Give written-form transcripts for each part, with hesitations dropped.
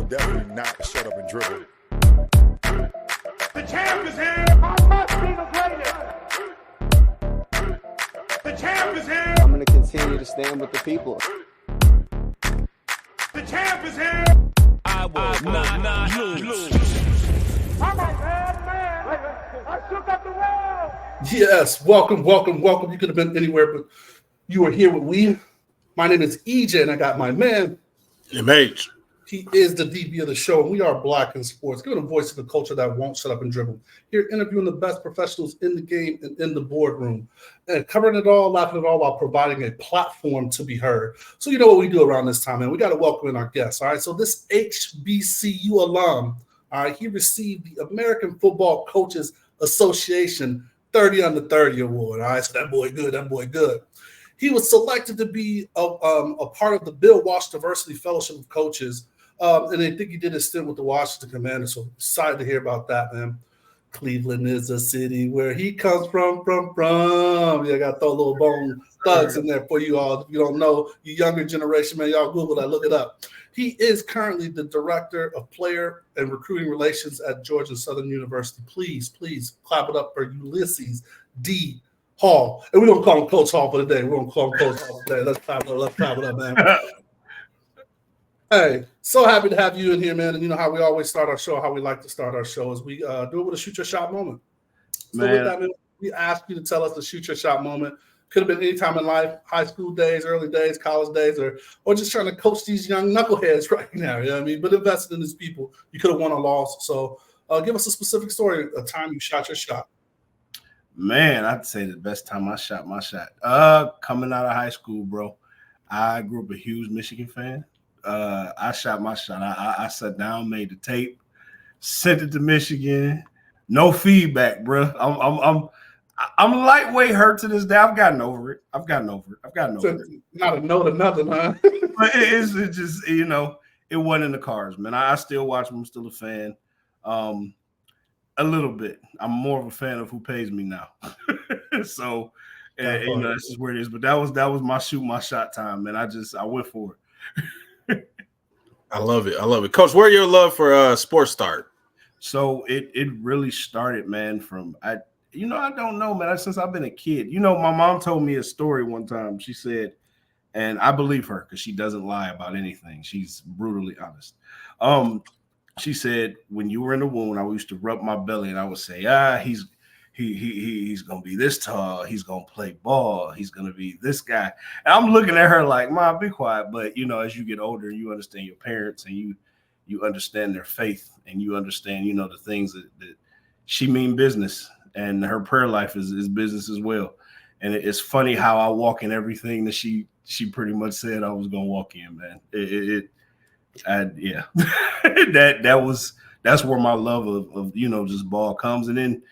definitely not shut up and dribble. The champ is here. I must be the greatest. The champ is here. I'm going to continue to stand with the people. The champ is here. I will not lose. I'm a bad man. I shook up the world. Yes, welcome. You could have been anywhere, but you are here with we. My name is EJ, and I got my man, MH. He is the DB of the show, and we are Black in Sports, giving a voice to the culture that won't shut up and dribble. Here, interviewing the best professionals in the game and in the boardroom, and covering it all, laughing it all, while providing a platform to be heard. So you know what we do around this time, man. We got to welcome in our guests, all right? So this HBCU alum, all right, he received the American Football Coaches Association 30 under 30 award, all right? So that boy good. He was selected to be a part of the Bill Walsh Diversity Fellowship of Coaches, and I think he did a stint with the Washington Commanders. So excited to hear about that, man. Cleveland is a city where he comes from. Yeah, I got to throw a little bone thugs in there for you all. If you don't know, you younger generation, man, y'all Google that, look it up. He is currently the Director of Player and Recruiting Relations at Georgia Southern University. Please clap it up for Ulysses D. Hall. And we're going to call him Coach Hall for the day. We're going to call him Coach Hall today. Let's clap it up, man. Hey, so happy to have you in here, man. And you know how we always start our show, how we like to start our show is we do it with a shoot your shot moment. So with that, man, we ask you to tell us the shoot your shot moment. Could have been any time in life, high school days, early days, college days, or just trying to coach these young knuckleheads right now, you know what I mean? But invested in these people. You could have won or lost. So give us a specific story, a time you shot your shot. Man, I'd say the best time I shot my shot. Coming out of high school, bro. I grew up a huge Michigan fan. I shot my shot. I sat down, made the tape, sent it to Michigan. No feedback, bro. I'm lightweight hurt to this day. I've gotten over it. Not a no to nothing, huh? But it's just, you know, it wasn't in the cards, man. I still watch them. I'm still a fan. A little bit. I'm more of a fan of who pays me now. So, you know, this is where it is. But that was my shoot my shot time, man. I went for it. I love it. Coach, where your love for sports start? So it really started, man, from I don't know, man, since I've been a kid. You know, my mom told me a story one time. She said, and I believe her because she doesn't lie about anything. She's brutally honest. She said, when you were in the womb, I used to rub my belly and I would say, he's gonna be this tall, he's gonna play ball, he's gonna be this guy. And I'm looking at her like, Mom, be quiet. But you know, as you get older, you understand your parents and you understand their faith and you understand, you know, the things that she mean business, and her prayer life is business as well. And it's funny how I walk in everything that she pretty much said I was gonna walk in, man. That's where my love of you know, just ball comes. And then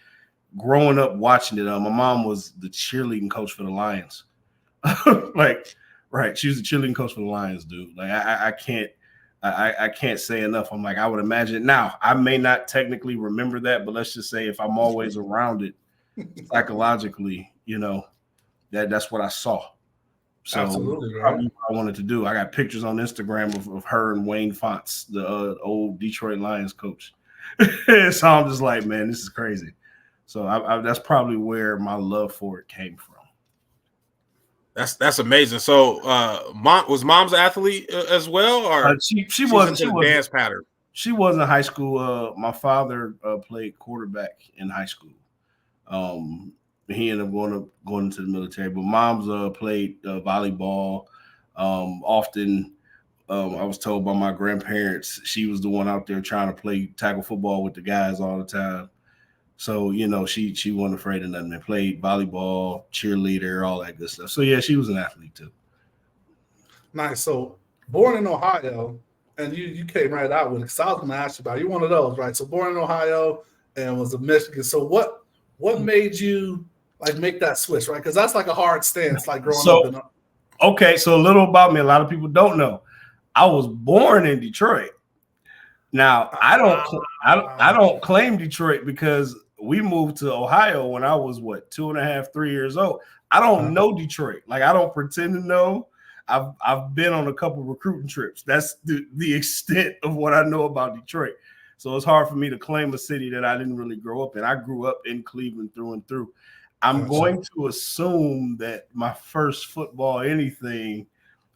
growing up watching it, my mom was the cheerleading coach for the Lions. She was the cheerleading coach for the Lions, dude. Like I can't say enough. I'm like, I would imagine. Now, I may not technically remember that, but let's just say if I'm always around it psychologically, you know, that's what I saw. So absolutely, right. Probably what I wanted to do. I got pictures on Instagram of her and Wayne Fonts, the old Detroit Lions coach. So I'm just like, man, this is crazy. So that's probably where my love for it came from. That's amazing. So, was mom's an athlete as well, or she wasn't dance pattern? She was in high school. My father played quarterback in high school. He ended up going into the military, but mom's played volleyball. Often, I was told by my grandparents she was the one out there trying to play tackle football with the guys all the time. So, you know, she wasn't afraid of nothing. They played volleyball, cheerleader, all that good stuff. So, yeah, she was an athlete too. Nice. So, born in Ohio, and you came right out with it. Because I was going to ask you about it. You're one of those, right? So, born in Ohio and was a Michigan. So, what made you like make that switch, right? Because that's like a hard stance, like growing up. Okay, so a little about me. A lot of people don't know. I was born in Detroit. Now, I don't claim Detroit because we moved to Ohio when I was 2.5, 3 years old. I don't know Detroit. Like, I don't pretend to know. I've been on a couple recruiting trips. That's the extent of what I know about Detroit. So it's hard for me to claim a city that I didn't really grow up in. I grew up in Cleveland through and through. I'm going to assume that my first football anything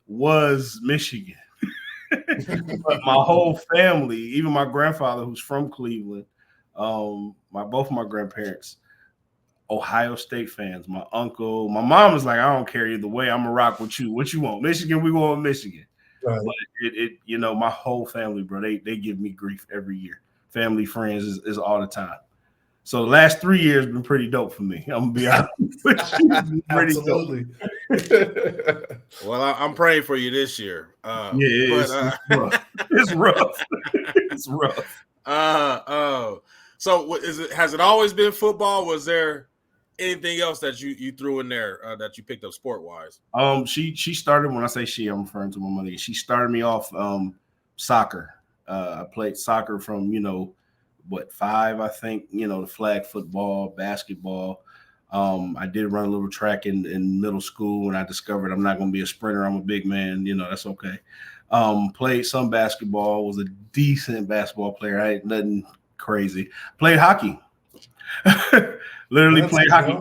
was Michigan. But my whole family, even my grandfather who's from Cleveland, both my grandparents, Ohio State fans. My uncle, my mom was like, I don't care either way. I'm gonna rock with you. What you want? Michigan, we going with Michigan. Right. But it my whole family, bro, they give me grief every year. Family, friends is all the time. So the last 3 years been pretty dope for me. I'm gonna be honest with you. Absolutely. Well, I'm praying for you this year. It's rough. It's rough. It's rough. So has it always been football? Was there anything else that you threw in there that you picked up sport wise? She started, when I say she, I'm referring to my mother. She started me off soccer. I played soccer from 5, I think, the flag football, basketball. I did run a little track in middle school when I discovered I'm not going to be a sprinter. I'm a big man, that's okay. Played some basketball, was a decent basketball player. I ain't nothing crazy. Played hockey. Literally played hockey.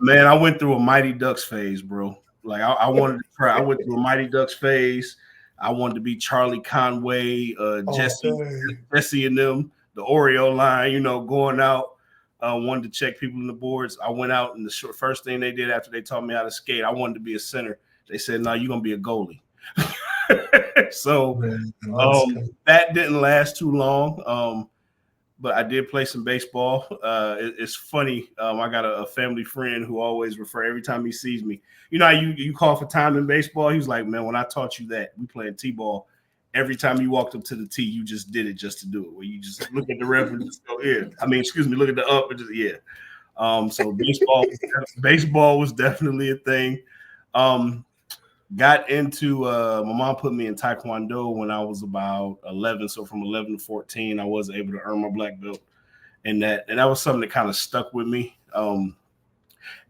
Man, I went through a Mighty Ducks phase, bro. Like I wanted to try. I went through a Mighty Ducks phase. I wanted to be Charlie Conway, Jesse and them, the Oreo line, going out. Wanted to check people in the boards. I went out, and the first thing they did after they taught me how to skate, I wanted to be a center. They said, "No, you're gonna be a goalie." So that didn't last too long. But I did play some baseball. It's funny. I got a family friend who always refer every time he sees me. You know how you call for time in baseball? He was like, man, when I taught you that, we playing T-ball. Every time you walked up to the tee, you just did it just to do it. Where you just look at the ref and just go, yeah. Look at the up and just, yeah. So baseball was definitely a thing. Got into my mom put me in Taekwondo when I was about 11. So from 11 to 14, I was able to earn my black belt. And that was something that kind of stuck with me. And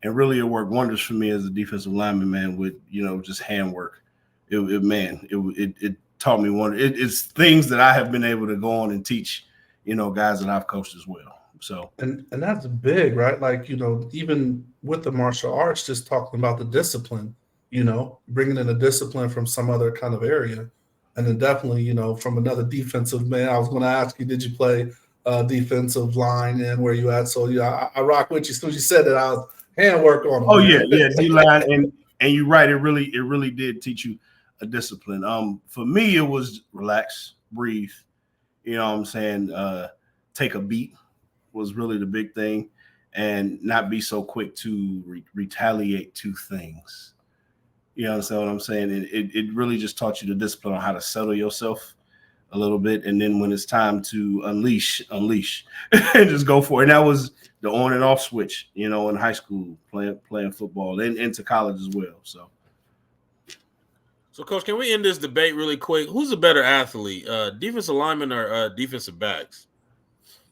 really it worked wonders for me as a defensive lineman, man, with, just handwork. It taught me it's things that I have been able to go on and teach, guys that I've coached as well. So and that's big, right? Like, even with the martial arts, just talking about the discipline, bringing in a discipline from some other kind of area. And then definitely, from another defensive man, I was going to ask you, did you play defensive line and where you at? So, I rock with you. As soon as you said that, I was handwork on them. Oh, yeah, D-line. And you're right. It really did teach you a discipline. For me, it was relax, breathe. You know what I'm saying? Take a beat was really the big thing, and not be so quick to retaliate to things. You understand what I'm saying? It really just taught you the discipline on how to settle yourself a little bit, and then when it's time to unleash, and just go for it. And that was the on and off switch, in high school, playing football, and into college as well. So, Coach, can we end this debate really quick? Who's a better athlete, defensive lineman or defensive backs?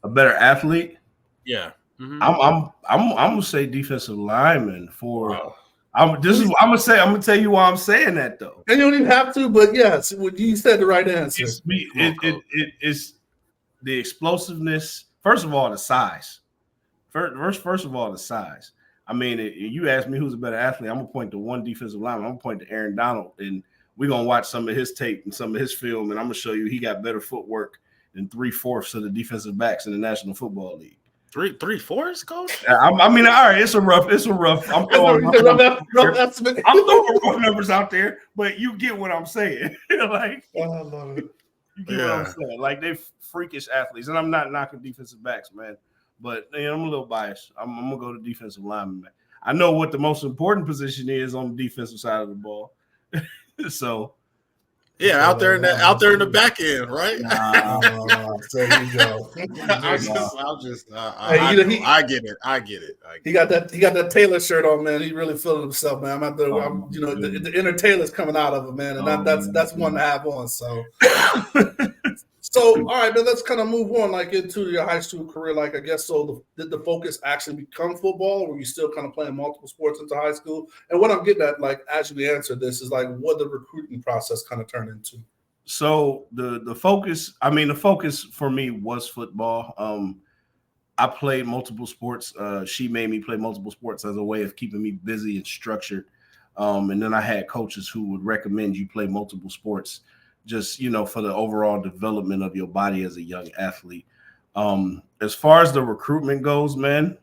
A better athlete? Yeah. Mm-hmm. I'm gonna say defensive lineman for. Wow. I'm gonna tell you why I'm saying that though. And you don't even have to, but yes, you said the right answer. It's the explosiveness. First of all, the size. First of all, the size. I mean, you ask me who's a better athlete, I'm gonna point to one defensive lineman. I'm gonna point to Aaron Donald, and we're gonna watch some of his tape and some of his film, and I'm gonna show you he got better footwork than 3/4 of the defensive backs in the National Football League. 3/4, Coach? I mean, all right, it's a rough. I'm throwing rough numbers out there, but you get what I'm saying. Like, I love it. You get what I'm saying. Like, they freakish athletes, and I'm not knocking defensive backs, man. But I'm a little biased. I'm gonna go to defensive lineman, man. I know what the most important position is on the defensive side of the ball. So. Yeah, out there in the back end, right? There you go. I get it. He got that Taylor shirt on, man. He really feeling himself, man. The inner Taylor's coming out of him, man, and that's one to have on. So So, all right, man, let's kind of move on, like into your high school career. Like, I guess so. Did the focus actually become football, or were you still kind of playing multiple sports into high school? And what I'm getting at, like, as you answer this, is like what the recruiting process kind of turned into. So the focus, the focus for me was football. I played multiple sports. She made me play multiple sports as a way of keeping me busy and structured. And then I had coaches who would recommend you play multiple sports, just, for the overall development of your body as a young athlete. As far as the recruitment goes, man,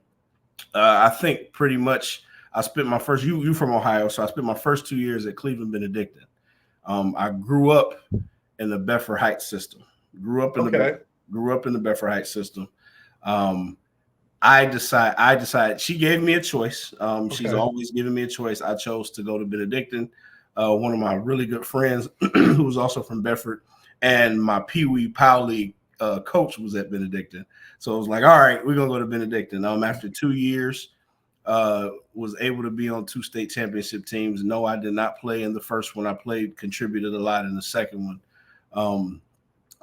I think pretty much I spent my first, you from Ohio, so I spent my first 2 years at Cleveland Benedictine. I grew up in the Bedford Heights system. Grew up in the Bedford Heights system. I decided she gave me a choice. She's always given me a choice. I chose to go to Benedictine. One of my really good friends who was also from Bedford, and my Pee Wee Pow League coach was at Benedictine. So it was like, all right, we're gonna go to Benedictine. After 2 years, was able to be on 2 state championship teams. No, I did not play in the first one. I contributed a lot in the second one.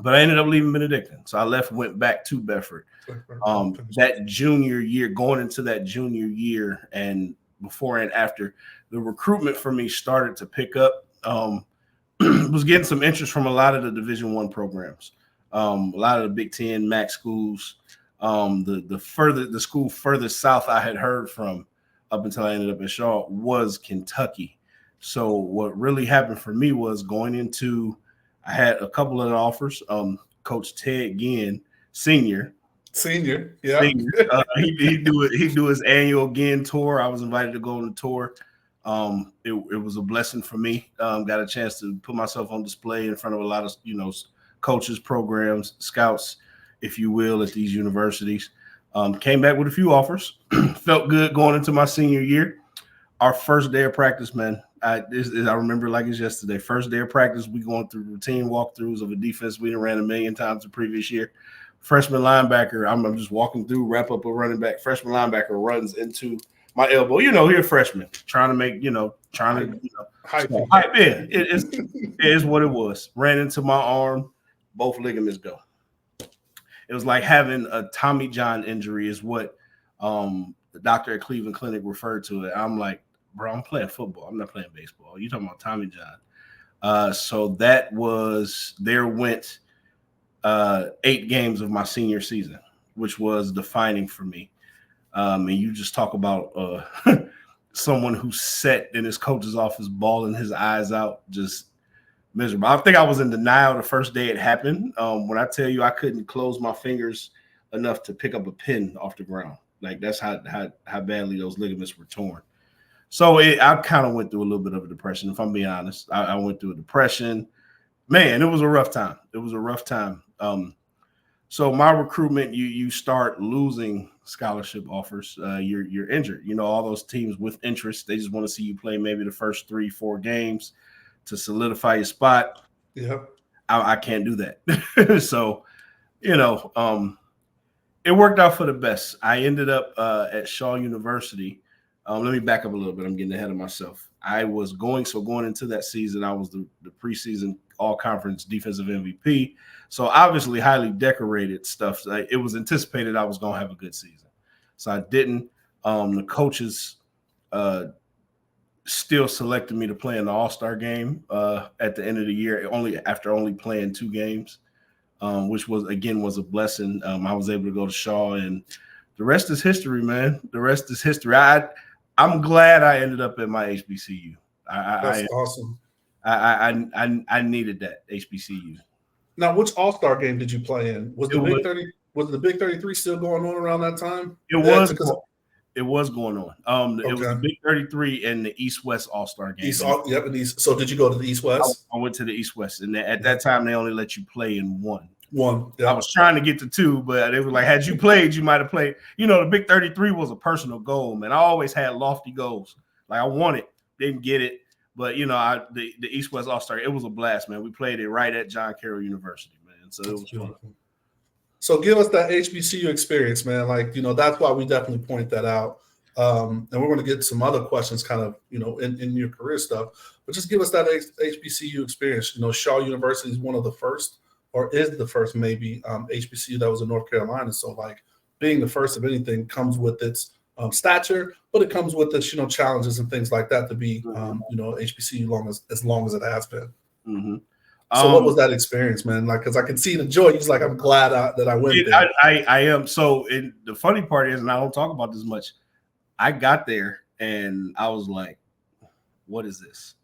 But I ended up leaving Benedictine. So I went back to Bedford. That junior year, going into that junior year and before and after, the recruitment for me started to pick up. Was getting some interest from a lot of the Division I programs, a lot of the Big Ten, MAC schools. The school further south I had heard from up until I ended up at Shaw was Kentucky. So what really happened for me was going into, I had a couple of offers. Coach Ted Ginn, senior, yeah. He do his annual Ginn tour. I was invited to go on the tour. It was a blessing for me. Got a chance to put myself on display in front of a lot of coaches, programs, scouts, if you will, at these universities. Came back with a few offers. Felt good going into my senior year. Our first day of practice, man. I remember like it's yesterday. First day of practice, we going through routine walkthroughs of a defense we ran a million times the previous year. Freshman linebacker, I'm just walking through, wrap up a running back. Freshman linebacker runs into my elbow. You're a freshman trying to make, hype. Yeah, it is what it was. Ran into my arm, both ligaments go. It was like having a Tommy John injury is what the doctor at Cleveland Clinic referred to it. I'm like, bro, I'm playing football. I'm not playing baseball. You talking about Tommy John. So that was, there went 8 games of my senior season, which was defining for me. And you just talk about someone who sat in his coach's office bawling his eyes out, just miserable. I think I was in denial the first day it happened. When I tell you I couldn't close my fingers enough to pick up a pin off the ground. Like that's how badly those ligaments were torn. So I kind of went through a little bit of a depression, if I'm being honest. I went through a depression. Man, it was a rough time. So my recruitment, you start losing scholarship offers. You're injured. All those teams with interest, they just want to see you play maybe the first 3-4 games to solidify your spot. Yeah, I can't do that. So, it worked out for the best. I ended up at Shaw University. Let me back up a little bit. I'm getting ahead of myself. Going into that season, I was the preseason all-conference defensive MVP. So obviously highly decorated stuff. It was anticipated I was going to have a good season. So I didn't. The coaches still selected me to play in the All-Star game at the end of the year, after only playing 2 games, which was a blessing. I was able to go to Shaw, and the rest is history, man. The rest is history. I'm glad I ended up at my HBCU. That's awesome. I needed that HBCU. Now, which All-Star game did you play in? Was the Big 33 still going on around that time? It was going on. It was the Big 33 and the East-West All-Star game. So did you go to the East-West? I went to the East-West, and at that time, they only let you play in one. Yeah. I was trying to get to 2, but they were like, had you played, you might have played. The Big 33 was a personal goal, man. I always had lofty goals. Like, I wanted, didn't get it. But, the East-West All-Star, it was a blast, man. We played it right at John Carroll University, man. So it was fun. So give us that HBCU experience, man. Like, that's why we definitely point that out. And we're going to get some other questions kind of, in your career stuff. But just give us that HBCU experience. Shaw University is one of the first or is the first maybe HBCU that was in North Carolina. So like being the first of anything comes with its stature, but it comes with its challenges and things like that to be HBCU as long as it has been. Mm-hmm. So what was that experience, man? Like, because I can see the joy. He's like, I'm glad that I went there. I am. So the funny part is, and I don't talk about this much, I got there and I was like, what is this?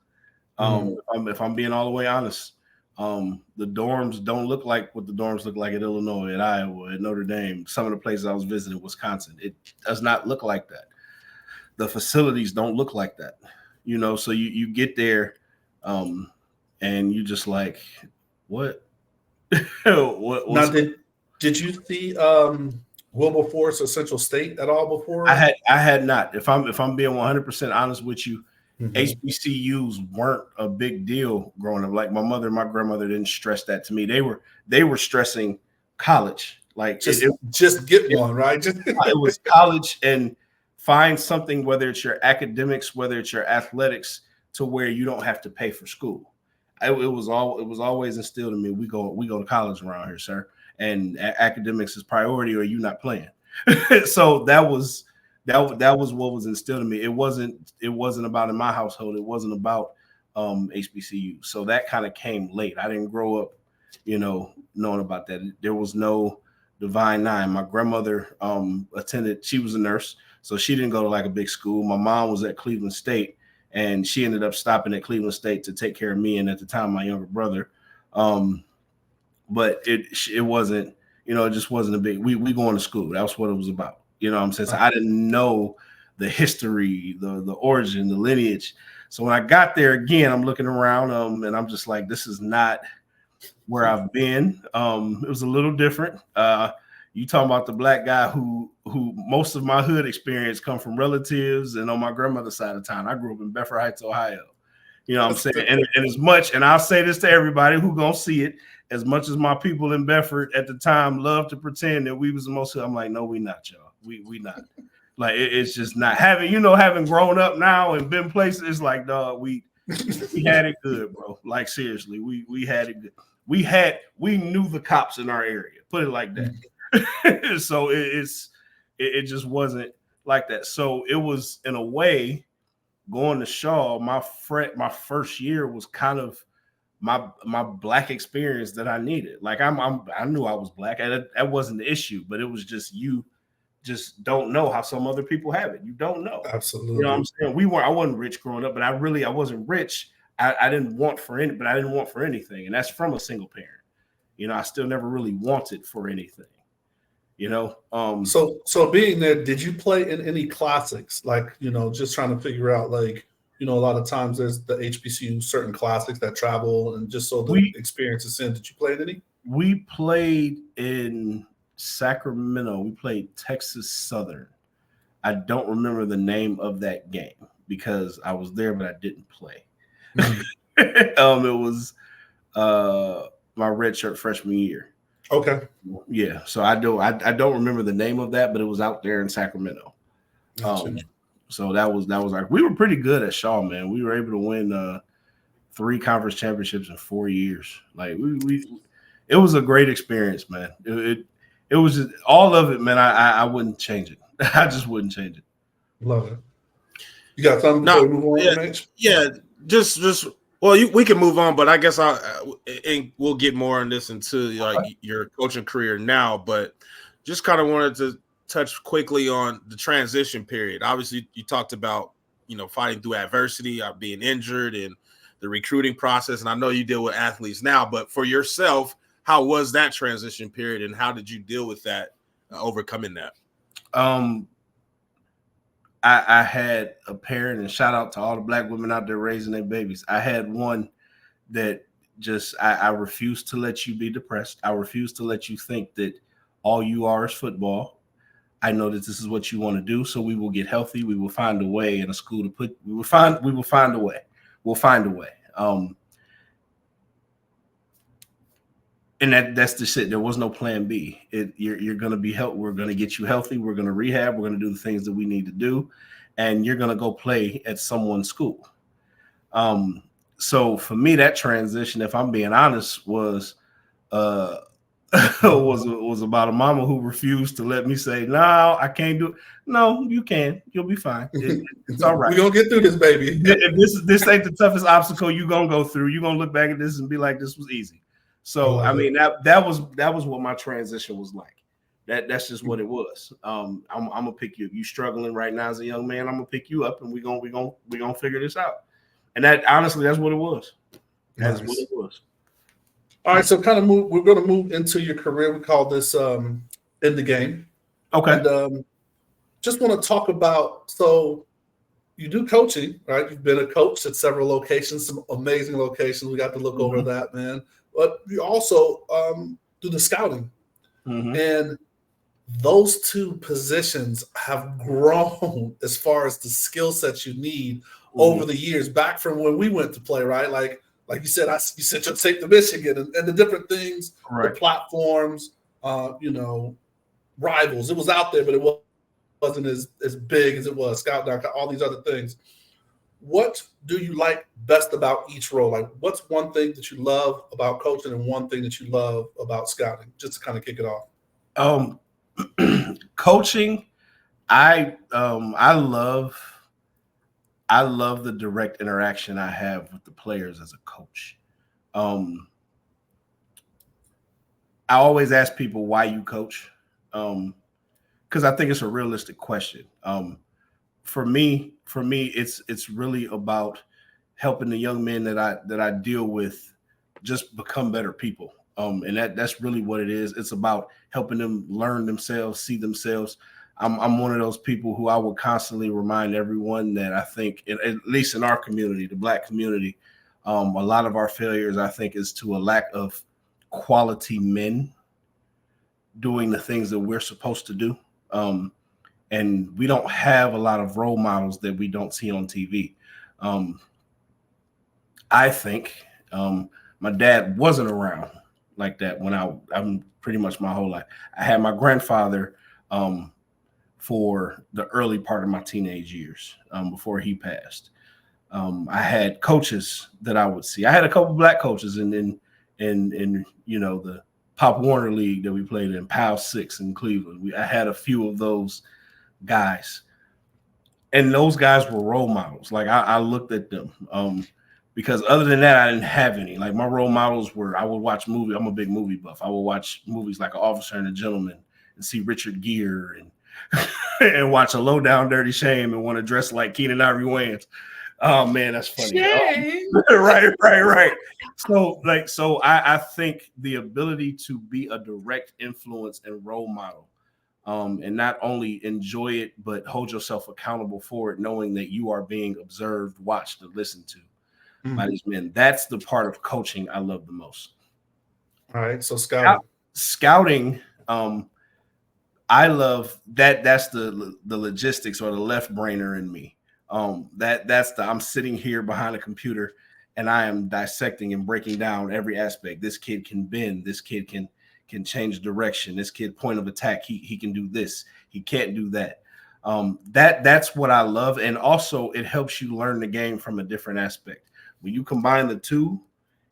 If I'm being all the way honest, the dorms don't look like what the dorms look like at Illinois, at Iowa, at Notre Dame. Some of the places I was visiting, Wisconsin, it does not look like that. The facilities don't look like that, so you get there, and you just like, what? Now, did you see Wilberforce or Central State at all before? I had not. If I'm being 100% honest with you, HBCUs weren't a big deal growing up. Like my mother and my grandmother didn't stress that to me. They were stressing college. Like just get one, right? It was college and find something, whether it's your academics, whether it's your athletics, to where you don't have to pay for school. It was always instilled in me. We go to college around here, sir, and academics is priority, or you not playing. So that was what was instilled in me. It wasn't about, in my household, it wasn't about HBCU. So that kind of came late. I didn't grow up, knowing about that. There was no Divine Nine. My grandmother attended. She was a nurse, so she didn't go to like a big school. My mom was at Cleveland State, and she ended up stopping at Cleveland State to take care of me and at the time my younger brother. But it wasn't, it just wasn't a big. We going to school. That was what it was about. You know what I'm saying? So I didn't know the history, the origin, the lineage. So when I got there again, I'm looking around and I'm just like, this is not where I've been. It was a little different. You talking about the black guy who most of my hood experience come from relatives and on my grandmother's side of town. I grew up in Bedford Heights, Ohio. You know what I'm saying? And as much, and I'll say this to everybody who gonna see it, as much as my people in Bedford at the time loved to pretend that we was the most, I'm like, no, we not, y'all. We not. Like it's just not having grown up now and been places. It's like, dog, we had it good, bro. Like seriously, we had it good. We knew the cops in our area. Put it like that. So it just wasn't like that. So it was, in a way, going to Shaw. My first year was kind of my black experience that I needed. Like I knew I was black. That wasn't the issue, but it was just you just don't know how some other people have it. You don't know. Absolutely. You know what I'm saying? I wasn't rich growing up, but I wasn't rich. I didn't want for anything. And that's from a single parent. I still never really wanted for anything. So being there, did you play in any classics? Like, just trying to figure out, like, a lot of times there's the HBCU certain classics that travel, and just so the experience is in. Did you play in any? We played in Sacramento. We played Texas Southern. I don't remember the name of that game because I was there, but I didn't play. It was my redshirt freshman year. Okay. Yeah. So I don't remember the name of that, but it was out there in Sacramento. So that was like, we were pretty good at Shaw, man. We were able to win 3 conference championships in 4 years. Like it was a great experience, man. It was just, all of it, man. I wouldn't change it. I just wouldn't change it. Love it. You got something before we move on, Mitch? Yeah, just well, we can move on, but I guess and we'll get more on this into like your coaching career now. But just kind of wanted to touch quickly on the transition period. Obviously, you talked about fighting through adversity, being injured, and the recruiting process. And I know you deal with athletes now, but for yourself, how was that transition period, and how did you deal with that, overcoming that? I had a parent, and shout out to all the black women out there raising their babies. I had one that just, I refuse to let you be depressed. I refuse to let you think that all you are is football. I know that this is what you want to do, so we will get healthy. We will find a way in a school to put. We will find a way. We'll find a way. And that's the shit. There was no plan B. You're going to be helped. We're going to get you healthy. We're going to rehab. We're going to do the things that we need to do. And you're going to go play at someone's school. So for me, that transition, if I'm being honest, was was about a mama who refused to let me say, no, I can't do it. No, you can. You'll be fine. It's all right. We're going to get through this, baby. If this ain't the toughest obstacle you're going to go through, you're going to look back at this and be like, this was easy. So, I mean, that was what my transition was like. That's just what it was. I'm gonna pick you. If you struggling right now as a young man, I'm gonna pick you up, and we're gonna figure this out. And that honestly, that's what it was. That's what it was. All right, so we're gonna move into your career. We call this in the game. Okay. And just want to talk about, so you do coaching, right? You've been a coach at several locations, some amazing locations. We got to look over that, man. But you also do the scouting. And those two positions have grown as far as the skill sets you need over the years, back from when we went to play, right? Like you said, you sent your tape to Michigan and the different things, the platforms, rivals. It was out there, but it wasn't as big as it was. Scout Doc, all these other things. What do you like best about each role? Like, what's one thing that you love about coaching and one thing that you love about scouting? Just to kind of kick it off. Coaching, I love the direct interaction I have with the players as a coach. I always ask people why you coach, because I think it's a realistic question. For me, it's really about helping the young men that I deal with just become better people. And that's really what it is. It's about helping them learn themselves, see themselves. I'm one of those people who I will constantly remind everyone that I think, at least in our community, the Black community, a lot of our failures, I think, is to a lack of quality men doing the things that we're supposed to do. And we don't have a lot of role models that we don't see on TV. I think my dad wasn't around like that when I'm pretty much my whole life. I had my grandfather for the early part of my teenage years before he passed. I had coaches that I would see. I had a couple Black coaches in the Pop Warner League that we played in, PAL 6 in Cleveland. I had a few of those guys, and those guys were role models. Like I looked at them. Because other than that, I didn't have any. Like my role models were, I would watch movies. I'm a big movie buff. I would watch movies like An Officer and a Gentleman and see Richard Gere and watch A Low Down Dirty Shame and want to dress like Keenan Ivory Wayans. Oh man, that's funny. Right. So I think the ability to be a direct influence and role model, and not only enjoy it, but hold yourself accountable for it, knowing that you are being observed, watched, and listened to by these men. That's the part of coaching I love the most. All right. So scouting, I love that. That's the logistics or the left brainer in me. I'm sitting here behind a computer and I am dissecting and breaking down every aspect. This kid can bend. This kid can change direction. This kid point of attack. He can do this. He can't do that. That's what I love. And also it helps you learn the game from a different aspect. When you combine the two,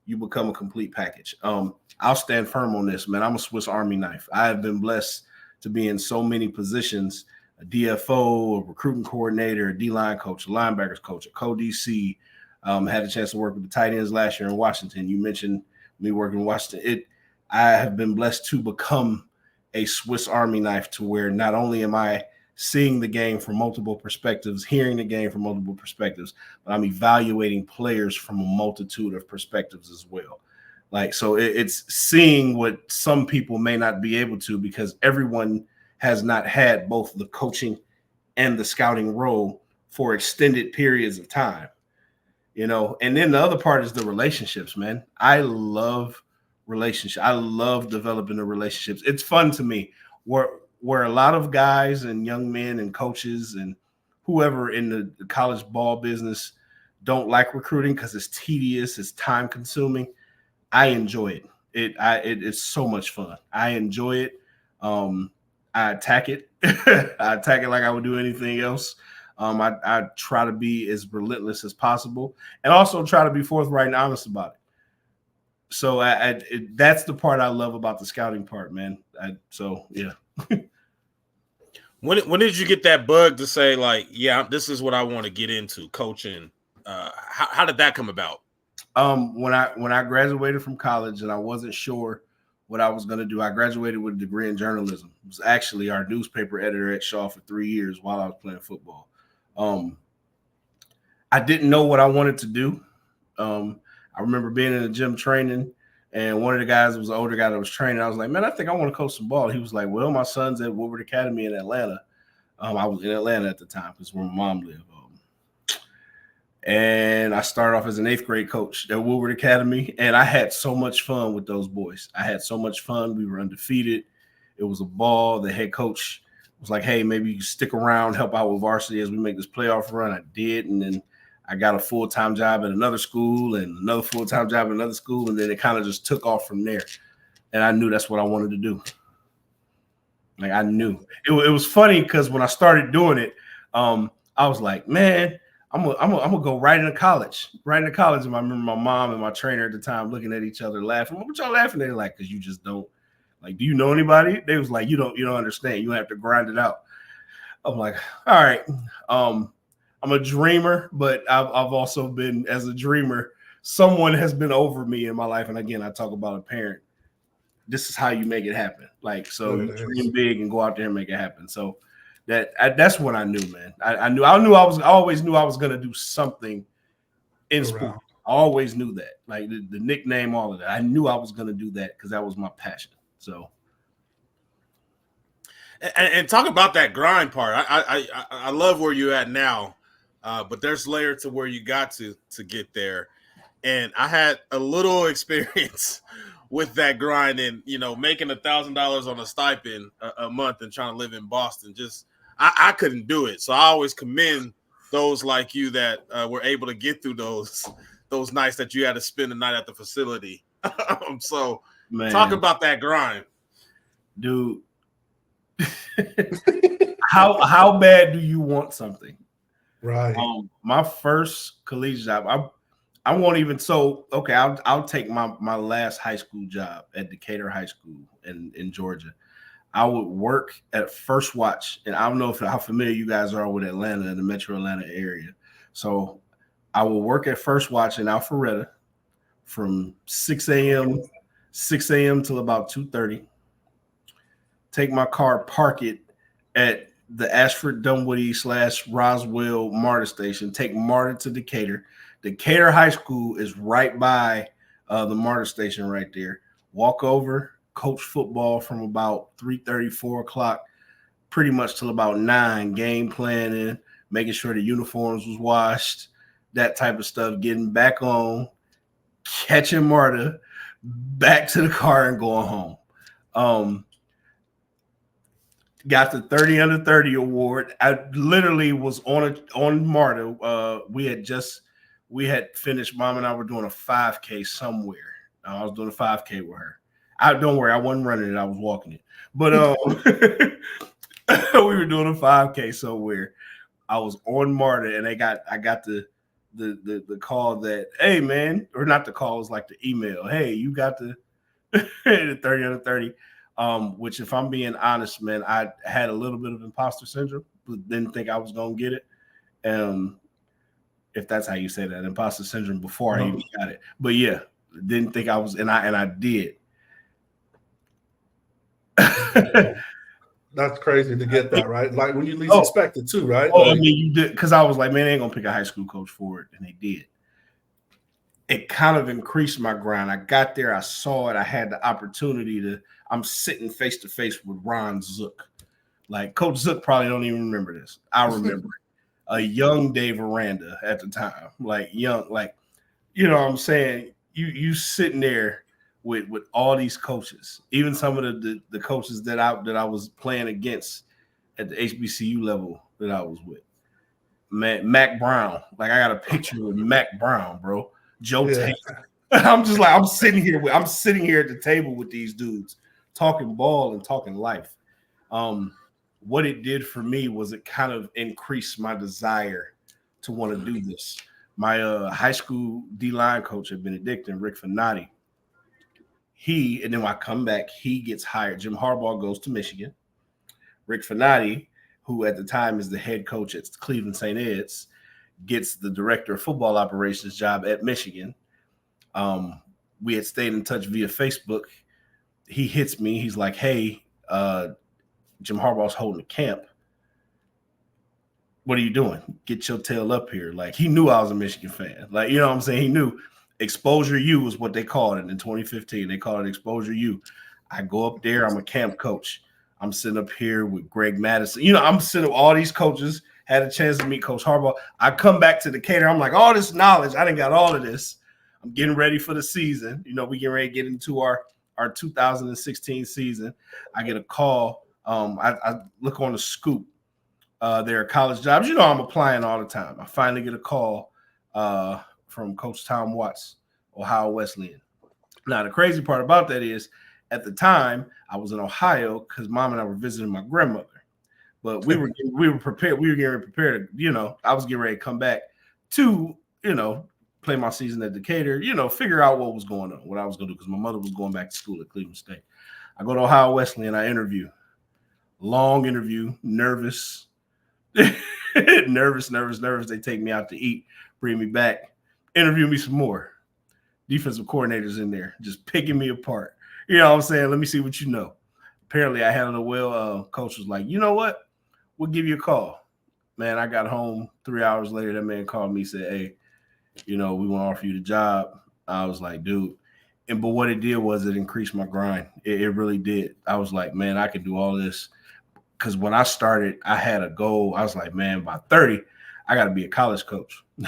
you become a complete package. I'll stand firm on this, man. I'm a Swiss Army knife. I have been blessed to be in so many positions: a DFO, a recruiting coordinator, a D-line coach, a linebackers coach, a co-DC. Had a chance to work with the tight ends last year in Washington. You mentioned me working in Washington. I have been blessed to become a Swiss Army knife, to where not only am I seeing the game from multiple perspectives, hearing the game from multiple perspectives, but I'm evaluating players from a multitude of perspectives as well. Like, so it's seeing what some people may not be able to, because everyone has not had both the coaching and the scouting role for extended periods of time, and then the other part is the relationships, man. I love relationships. I love developing the relationships. It's fun to me where a lot of guys and young men and coaches and whoever in the college ball business don't like recruiting because it's tedious, it's time consuming. I enjoy it. It's so much fun. I enjoy it. I attack it. I attack it like I would do anything else. I try to be as relentless as possible, and also try to be forthright and honest about it. So that's the part I love about the scouting part, man. Yeah. When did you get that bug to say, like, yeah, this is what I want to get into, coaching? How did that come about? When I graduated from college and I wasn't sure what I was going to do, I graduated with a degree in journalism. I was actually our newspaper editor at Shaw for 3 years while I was playing football. I didn't know what I wanted to do. I remember being in the gym training, and one of the guys was an older guy that was training. I was like, man, I think I want to coach some ball. He was like, well, my son's at Woodward Academy in Atlanta. I was in Atlanta at the time because where my mom lived. And I started off as an 8th grade coach at Woodward Academy, and I had so much fun with those boys. I had so much fun. We were undefeated. It was a ball. The head coach was like, hey, maybe you can stick around, help out with varsity as we make this playoff run. I did, and then I got a full-time job at another school and another full-time job at another school, and then it kind of just took off from there. And I knew that's what I wanted to do. Like, I knew. It was funny because when I started doing it, I was like, man, I'm gonna go right into college. And I remember my mom and my trainer at the time looking at each other laughing. What y'all laughing? They're like, because you just don't, like, do you know anybody? They was like, you don't understand. You have to grind it out. I'm like, all right. I'm a dreamer, but I've also been, as a dreamer, someone has been over me in my life. And again, I talk about a parent. This is how you make it happen. Like, so you dream big and go out there and make it happen. So that's what I knew, man. I always knew I was going to do something in sport. I always knew that. Like the nickname, all of that. I knew I was going to do that because that was my passion. So. And talk about that grind part. I love where you're at now, but there's layer to where you got to get there. And I had a little experience with that grind and, making $1,000 on a stipend a month and trying to live in Boston. Just I couldn't do it. So I always commend those like you that were able to get through those nights that you had to spend the night at the facility. So man, talk about that grind. Dude. How bad do you want something? Right. My first collegiate job, I won't even. So okay, I'll take my last high school job at Decatur High School in Georgia. I would work at First Watch, and I don't know how familiar you guys are with Atlanta and the Metro Atlanta area. So I would work at First Watch in Alpharetta from 6 a.m. till about 2:30. Take my car, park it at the Ashford Dunwoody / Roswell MARTA station, take MARTA to Decatur. Decatur High School is right by the MARTA station right there. Walk over, coach football from about 3:30, 4 o'clock, pretty much till about 9, game planning, making sure the uniforms was washed, that type of stuff, getting back on, catching MARTA, back to the car and going home. Got the 30 under 30 award. I literally was on MARTA. We had finished. Mom and I were doing a 5K somewhere. I was doing a 5K with her. Don't worry, I wasn't running it. I was walking it. But we were doing a 5K somewhere. I was on MARTA, and I got the call that, hey man, or not the call, it was like the email. Hey, you got the 30 under 30. Which, if I'm being honest, man, I had a little bit of imposter syndrome, but didn't think I was gonna get it. If that's how you say that, imposter syndrome before I even got it. But yeah, didn't think I was, and I did. That's crazy to get that, right? Like when you least expect it too, right? I mean, you did, because I was like, man, they ain't gonna pick a high school coach for it, and they did. It kind of increased my grind. I got there, I saw it, I had the opportunity to. I'm sitting face to face with Ron Zook. Like Coach Zook probably don't even remember this. I remember it. A young Dave Aranda at the time, like young, like, you know what I'm saying? You sitting there with all these coaches, even some of the coaches that I was playing against at the HBCU level that I was with. Mac Brown. Like, I got a picture with Mac Brown, bro. Joe Taylor. I'm just like, I'm sitting here at the table with these dudes, talking ball and talking life. What it did for me was it kind of increased my desire to want to do this. My high school D-line coach at Benedictine, Rick Finati, And then when I come back, he gets hired. Jim Harbaugh goes to Michigan. Rick Fanatti, who at the time is the head coach at Cleveland St. Ed's, gets the director of football operations job at Michigan. We had stayed in touch via Facebook. He hits me. He's like, hey, Jim Harbaugh's holding a camp. What are you doing? Get your tail up here. Like, he knew I was a Michigan fan. Like, you know what I'm saying? He knew Exposure U is what they called it in 2015. They called it Exposure U. I go up there. I'm a camp coach. I'm sitting up here with Greg Madison. You know, I'm sitting with all these coaches, had a chance to meet Coach Harbaugh. I come back to Decatur. I'm like, all this knowledge, I done got all of this. I'm getting ready for the season. You know, we getting ready to get into our 2016 season. I get a call. I look on the scoop. There are college jobs. You know, I'm applying all the time. I finally get a call from Coach Tom Watts, Ohio Wesleyan. Now, the crazy part about that is, at the time, I was in Ohio because Mom and I were visiting my grandmother. But we were prepared. We were getting prepared. You know, I was getting ready to come back to, you know, play my season at Decatur. You know, figure out what was going on, what I was going to do, because my mother was going back to school at Cleveland State. I go to Ohio Wesleyan. I interview. Long interview. Nervous. nervous. They take me out to eat, bring me back, interview me some more. Defensive coordinators in there just picking me apart. You know what I'm saying? Let me see what you know. Apparently, I handled it well. Coach was like, you know what? We'll give you a call. Man, I got home 3 hours later. That man called me, said, hey, you know, we want to offer you the job. I was like, dude. But what it did was it increased my grind. It really did. I was like, man, I can do all this. Because when I started, I had a goal. I was like, man, by 30, I got to be a college coach. You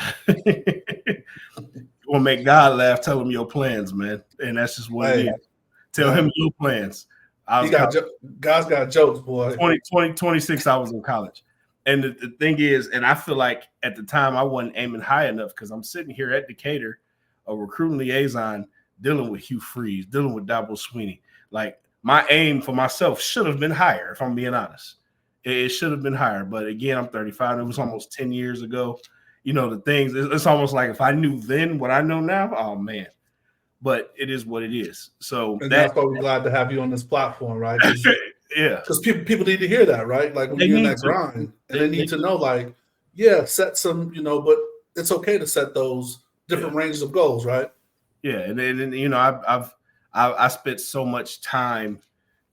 want to make God laugh, tell him your plans, man. And that's just what it is. Tell him your plans. God's got jokes, boy. 26, I was in college. And the thing is, and I feel like at the time I wasn't aiming high enough, because I'm sitting here at Decatur, a recruiting liaison, dealing with Hugh Freeze, dealing with Dabo Sweeney. Like, my aim for myself should have been higher, if I'm being honest. It should have been higher. But again, I'm 35. It was almost 10 years ago. You know, the things, it's almost like if I knew then what I know now, oh, man. But it is what it is. So that's why we're glad to have you on this platform, right? Yeah. Because people need to hear that, right? Like, when you're in that grind, and they need to know, like, yeah, set some, you know, but it's okay to set those different ranges of goals, right? Yeah, and then, you know, I spent so much time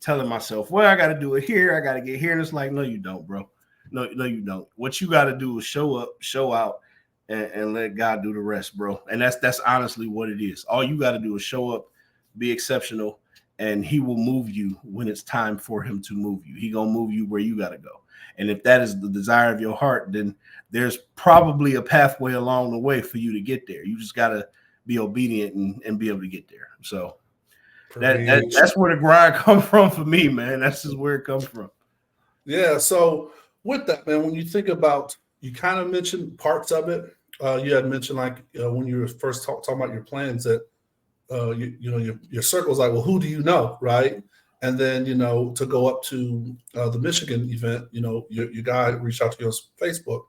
telling myself, well, I got to do it here, I got to get here, and it's like, no, you don't, bro. No, you don't. What you got to do is show up, show out, and let God do the rest, bro. And that's honestly what it is. All you got to do is show up, be exceptional, and he will move you when it's time for him to move you. He gonna move you where you got to go. And if that is the desire of your heart, then there's probably a pathway along the way for you to get there. You just got to be obedient and be able to get there. So that's where the grind comes from for me, man. That's just where it comes from. Yeah. So with that, man, when you think about, you kind of mentioned parts of it. You had mentioned, like, when you were first talking about your plans, that your circle is like, well, who do you know, right? And then, you know, to go up to the Michigan event, you know, your guy reached out to you on Facebook.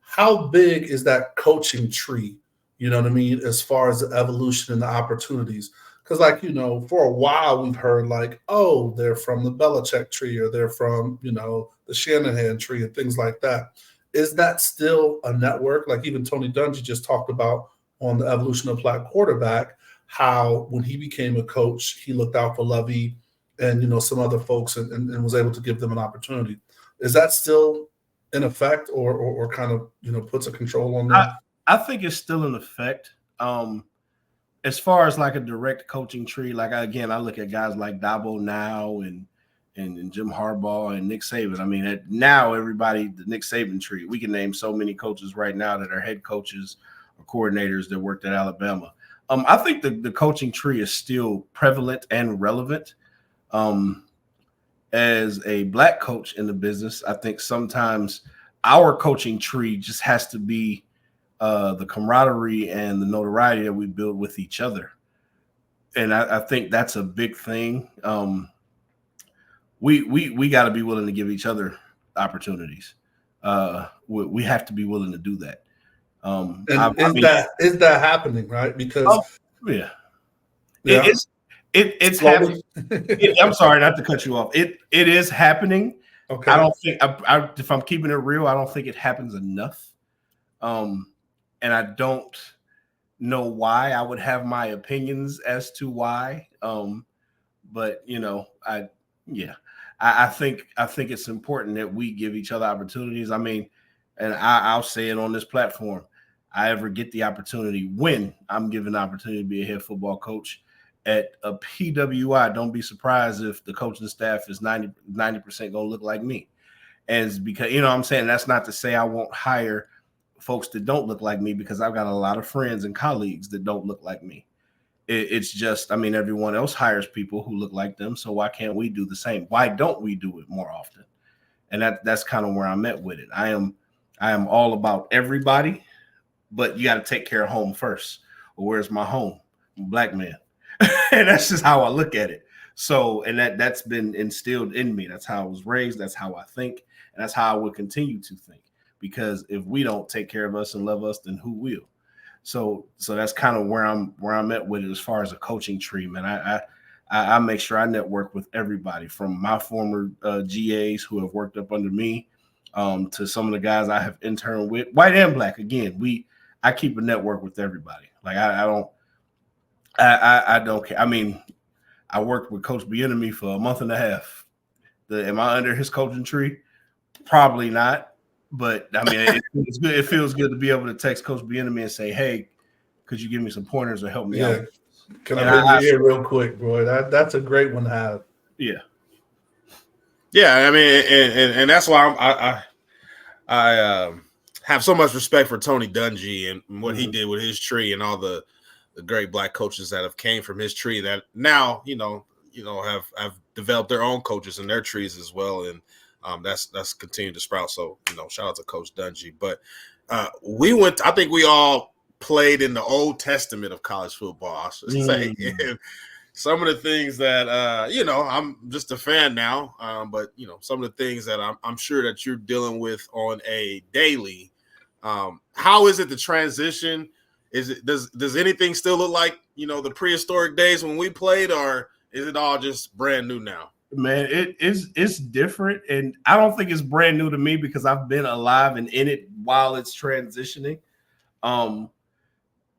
How big is that coaching tree? You know what I mean, as far as the evolution and the opportunities? Because, like, you know, for a while we've heard, like, oh, they're from the Belichick tree, or they're from, you know, the Shanahan tree, and things like that. Is that still a network? Like, even Tony Dungy just talked about on the evolution of Black quarterback, how when he became a coach, he looked out for Lovey and, you know, some other folks, and was able to give them an opportunity. Is that still in effect, or kind of, you know, puts a control on that? I think it's still in effect. As far as like a direct coaching tree, like, I look at guys like Dabo now and Jim Harbaugh and Nick Saban. I mean, now everybody, the Nick Saban tree, we can name so many coaches right now that are head coaches or coordinators that worked at Alabama. I think the coaching tree is still prevalent and relevant. As a Black coach in the business, I think sometimes our coaching tree just has to be the camaraderie and the notoriety that we build with each other. And I think that's a big thing. We got to be willing to give each other opportunities. We have to be willing to do that. Is that happening, right? Because yeah. It's Slowly? happening. I'm sorry not to cut you off. It is happening. Okay. I don't think if I'm keeping it real, I don't think it happens enough. And I don't know why. I would have my opinions as to why. But I think it's important that we give each other opportunities. I mean, and I'll say it on this platform. I ever get the opportunity when I'm given the opportunity to be a head football coach at a PWI, don't be surprised if the coaching staff is 90% going to look like me. And it's because, you know what I'm saying? That's not to say I won't hire folks that don't look like me, because I've got a lot of friends and colleagues that don't look like me. It's just, I mean, everyone else hires people who look like them. So why can't we do the same? Why don't we do it more often? And that's kind of where I'm at with it. I am all about everybody, but you got to take care of home first. Well, where's my home? I'm a black man. And that's just how I look at it. So, and that's been instilled in me. That's how I was raised. That's how I think. And that's how I would continue to think. Because if we don't take care of us and love us, then who will? So that's kind of where I'm at with it as far as a coaching tree, man. I make sure I network with everybody, from my former GAs who have worked up under me to some of the guys I have interned with, white and black. Again, I keep a network with everybody. Like I don't care. I mean, I worked with Coach Bieniemy for a month and a half. Am I under his coaching tree? Probably not. But I mean, it's good. It feels good to be able to text Coach Bieniemy and say, "Hey, could you give me some pointers or help me out?" Can I bring you here real quick, bro? That's a great one to have. Yeah. I mean, and that's why I have so much respect for Tony Dungy and what he did with his tree, and all the great black coaches that have came from his tree that now have developed their own coaches in their trees as well, and that's continued to sprout. So shout out to Coach Dungy. But I think we all played in the Old Testament of college football, I should say. And some of the things that I'm just a fan now, but some of the things that I'm sure that you're dealing with on a daily. How is it the transition? Does anything still look like the prehistoric days when we played, or is it all just brand new now? Man, it's different, and I don't think it's brand new to me because I've been alive and in it while it's transitioning.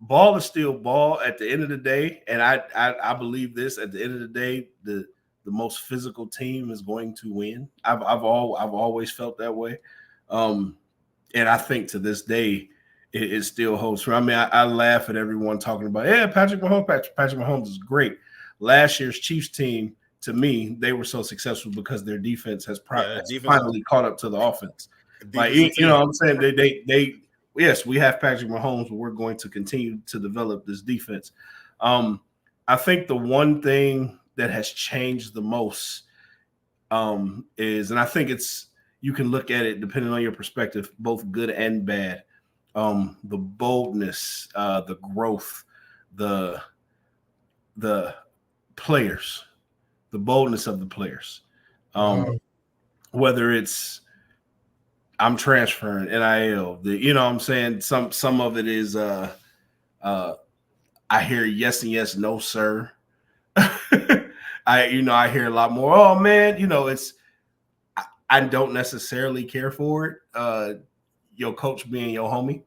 Ball is still ball at the end of the day, and I believe this. At the end of the day, the most physical team is going to win. I've always felt that way, and I think to this day it still holds true. I mean, I laugh at everyone talking about, Patrick Mahomes. Patrick Mahomes is great. Last year's Chiefs team, to me, they were so successful because their defense has finally caught up to the offense. Like, you know what I'm saying? They yes, we have Patrick Mahomes, but we're going to continue to develop this defense. I think the one thing that has changed the most is, and I think you can look at it depending on your perspective, both good and bad. The boldness, the growth, the players. The boldness of the players, whether it's I'm transferring NIL, what I'm saying. Some of it is I hear yes and yes, no sir. I hear a lot more. Oh man, I don't necessarily care for it. Your coach being your homie,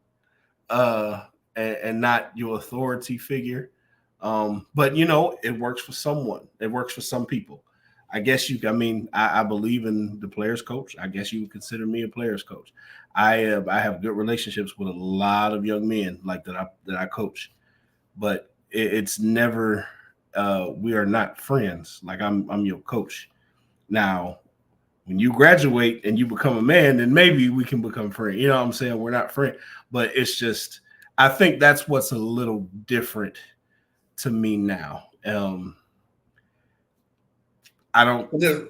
and not your authority figure. But it works for someone. It works for some people. I guess I believe in the players coach. I guess you would consider me a players coach. I have good relationships with a lot of young men like that I coach, but it's never we are not friends. Like I'm your coach. Now, when you graduate and you become a man, then maybe we can become friends. You know what I'm saying? We're not friends, but it's just, I think that's what's a little different to me now. I don't. And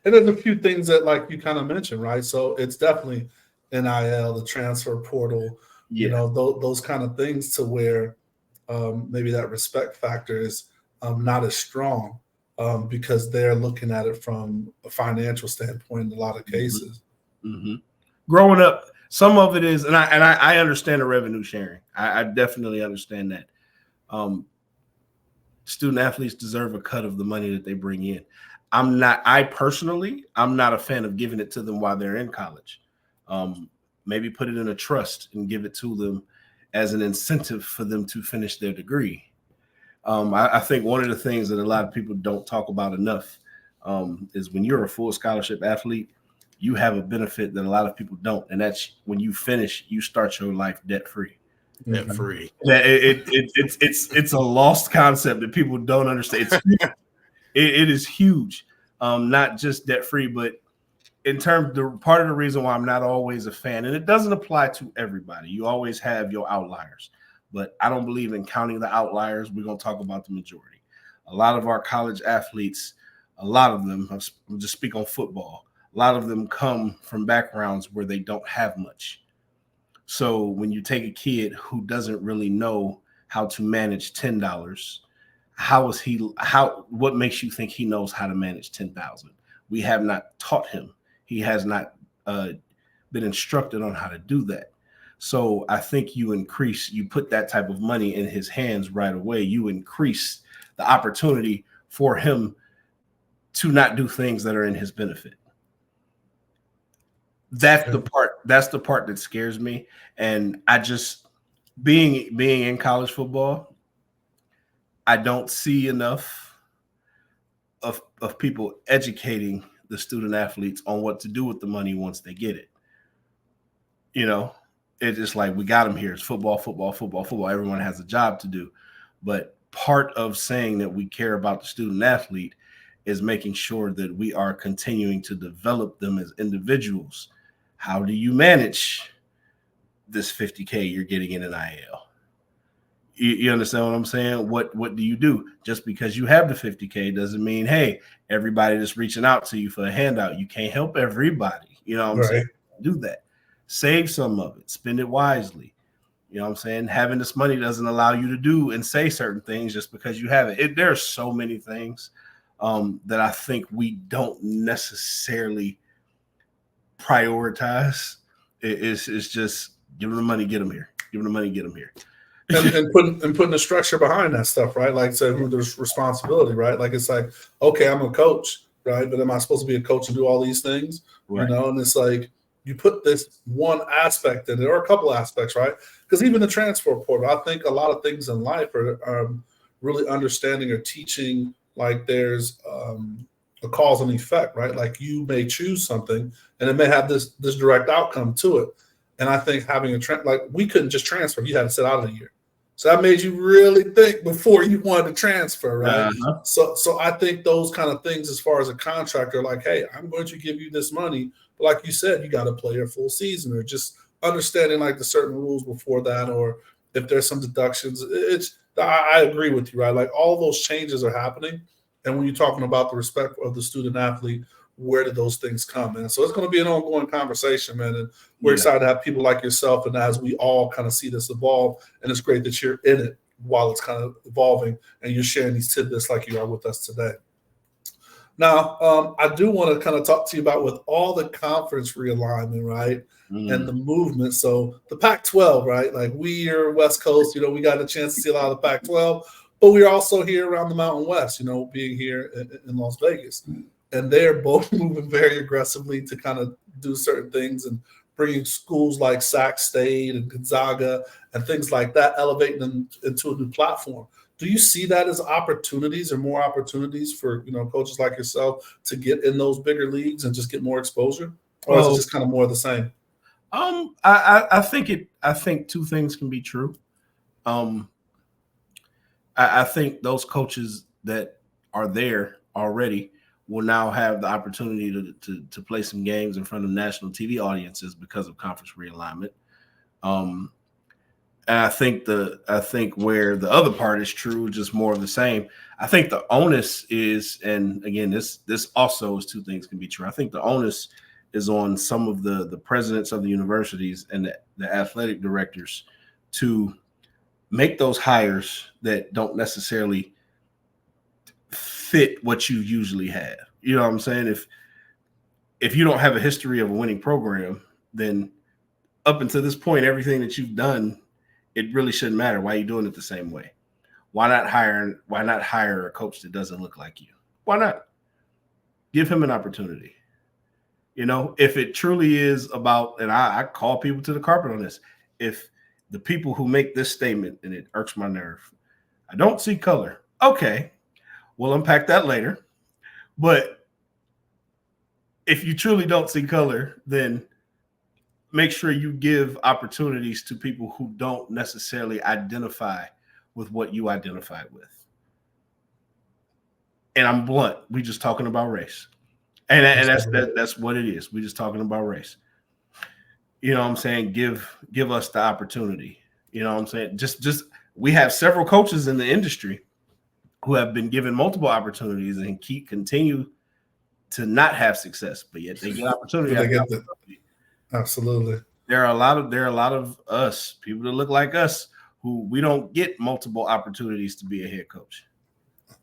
there's a few things that, like you kind of mentioned, right? So it's definitely NIL, the transfer portal, those kind of things, to where maybe that respect factor is not as strong because they're looking at it from a financial standpoint in a lot of cases. Mm-hmm. Growing up, some of it is, and I understand the revenue sharing. I definitely understand that. Student athletes deserve a cut of the money that they bring in. I'm not a fan of giving it to them while they're in college. Maybe put it in a trust and give it to them as an incentive for them to finish their degree. I think one of the things that a lot of people don't talk about enough is when you're a full scholarship athlete, you have a benefit that a lot of people don't, and that's when you finish, you start your life debt free. Debt free. It's a lost concept that people don't understand. It is huge. Not just debt free, but in terms part of the reason why I'm not always a fan, and it doesn't apply to everybody. You always have your outliers, but I don't believe in counting the outliers. We're going to talk about the majority. A lot of our college athletes, a lot of them, I'll just speak on football, a lot of them come from backgrounds where they don't have much. So when you take a kid who doesn't really know how to manage $10, what makes you think he knows how to manage 10,000? We have not taught him. He has not been instructed on how to do that. So I think you put that type of money in his hands right away. You increase the opportunity for him to not do things that are in his benefit. That's the part that scares me. And I just being in college football, I don't see enough of people educating the student athletes on what to do with the money once they get it. You know, it's just like, we got them here. It's football, football, football, football. Everyone has a job to do. But part of saying that we care about the student athlete is making sure that we are continuing to develop them as individuals. How do you manage this $50K you're getting in an NIL? You understand what I'm saying? What do you do? Just because you have the $50K doesn't mean, hey, everybody that's reaching out to you for a handout. You can't help everybody. You know what I'm saying? Do that. Save some of it. Spend it wisely. You know what I'm saying? Having this money doesn't allow you to do and say certain things just because you have it. There are so many things that I think we don't necessarily prioritize. It's just give them the money, get them here. Give them the money, get them here. and putting the structure behind that stuff, right? Like, so who there's responsibility, right? Like, it's like, okay, I'm a coach, right? But am I supposed to be a coach and do all these things? Right. You know, and it's like you put this one aspect in it, or a couple aspects, right? Because even the transfer portal, I think a lot of things in life are really understanding or teaching, like there's a cause and effect, right? Like you may choose something and it may have this direct outcome to it. And I think having like we couldn't just transfer, you had to sit out of the year. So that made you really think before you wanted to transfer, right? Uh-huh. So I think those kind of things, as far as a contractor, like, hey, I'm going to give you this money, but like you said, you got to play a full season, or just understanding like the certain rules before that, or if there's some deductions. I agree with you, right? Like all those changes are happening, and when you're talking about the respect of the student athlete, where did those things come, man? So it's going to be an ongoing conversation, man. And we're excited to have people like yourself, and as we all kind of see this evolve, and it's great that you're in it while it's kind of evolving, and you're sharing these tidbits like you are with us today. Now, I do want to kind of talk to you about with all the conference realignment, right, and the movement. So the Pac-12, right, like we are West Coast, you know, we got a chance to see a lot of the Pac-12, but we're also here around the Mountain West, you know, being here in Las Vegas. And they're both moving very aggressively to kind of do certain things and bringing schools like Sac State and Gonzaga and things like that, elevating them into a new platform. Do you see that as opportunities, or more opportunities for, you know, coaches like yourself to get in those bigger leagues and just get more exposure? Or is it just kind of more of the same? I think two things can be true. I think those coaches that are there already will now have the opportunity to play some games in front of national TV audiences because of conference realignment. And I think where the other part is true, just more of the same. I think the onus is, and again, this also is two things can be true. I think the onus is on some of the presidents of the universities and the athletic directors to make those hires that don't necessarily fit what you usually have. You know what I'm saying? If you don't have a history of a winning program, then up until this point, everything that you've done, it really shouldn't matter. Why are you doing it the same way? Why not hire a coach that doesn't look like you? Why not? Give him an opportunity. If it truly is about, and I call people to the carpet on this, if the people who make this statement, and it irks my nerve, I don't see color. Okay, we'll unpack that later. But if you truly don't see color, then make sure you give opportunities to people who don't necessarily identify with what you identify with. And I'm blunt. We just talking about race. And that's what it is. We're just talking about race. You know what I'm saying? Give us the opportunity. You know what I'm saying? Just we have several coaches in the industry who have been given multiple opportunities and continue to not have success, but yet they get opportunity. Absolutely. There are a lot of us, people that look like us, who we don't get multiple opportunities to be a head coach.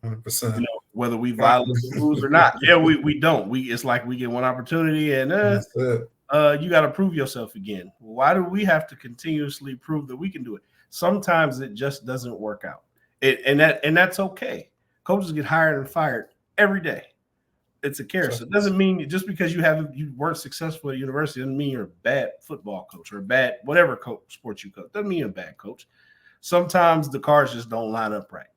100%. Whether we violate the rules or not. Yeah, we don't. It's like we get one opportunity and That's it. You got to prove yourself again. Why do we have to continuously prove that we can do it? Sometimes it just doesn't work out. And that's okay. Coaches get hired and fired every day. It's a carousel. It doesn't mean just because you weren't successful at university doesn't mean you're a bad football coach or a bad whatever sport you coach. Doesn't mean you're a bad coach. Sometimes the cards just don't line up right.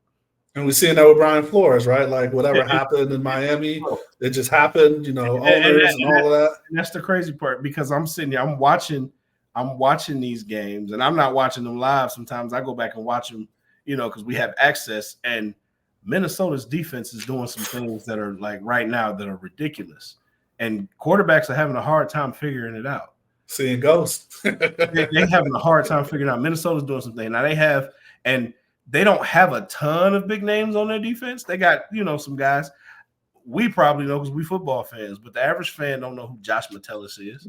And we're seeing that with Brian Flores, right? Like whatever happened in Miami, it just happened, owners and all of that. And that's the crazy part, because I'm sitting here, I'm watching these games, and I'm not watching them live. Sometimes I go back and watch them, because we have access, and Minnesota's defense is doing some things that are like right now that are ridiculous. And quarterbacks are having a hard time figuring it out. Seeing ghosts. They're having a hard time figuring out. Minnesota's doing something. Now they don't have a ton of big names on their defense. They got, some guys we probably know because we football fans, but the average fan don't know who Josh Metellus is.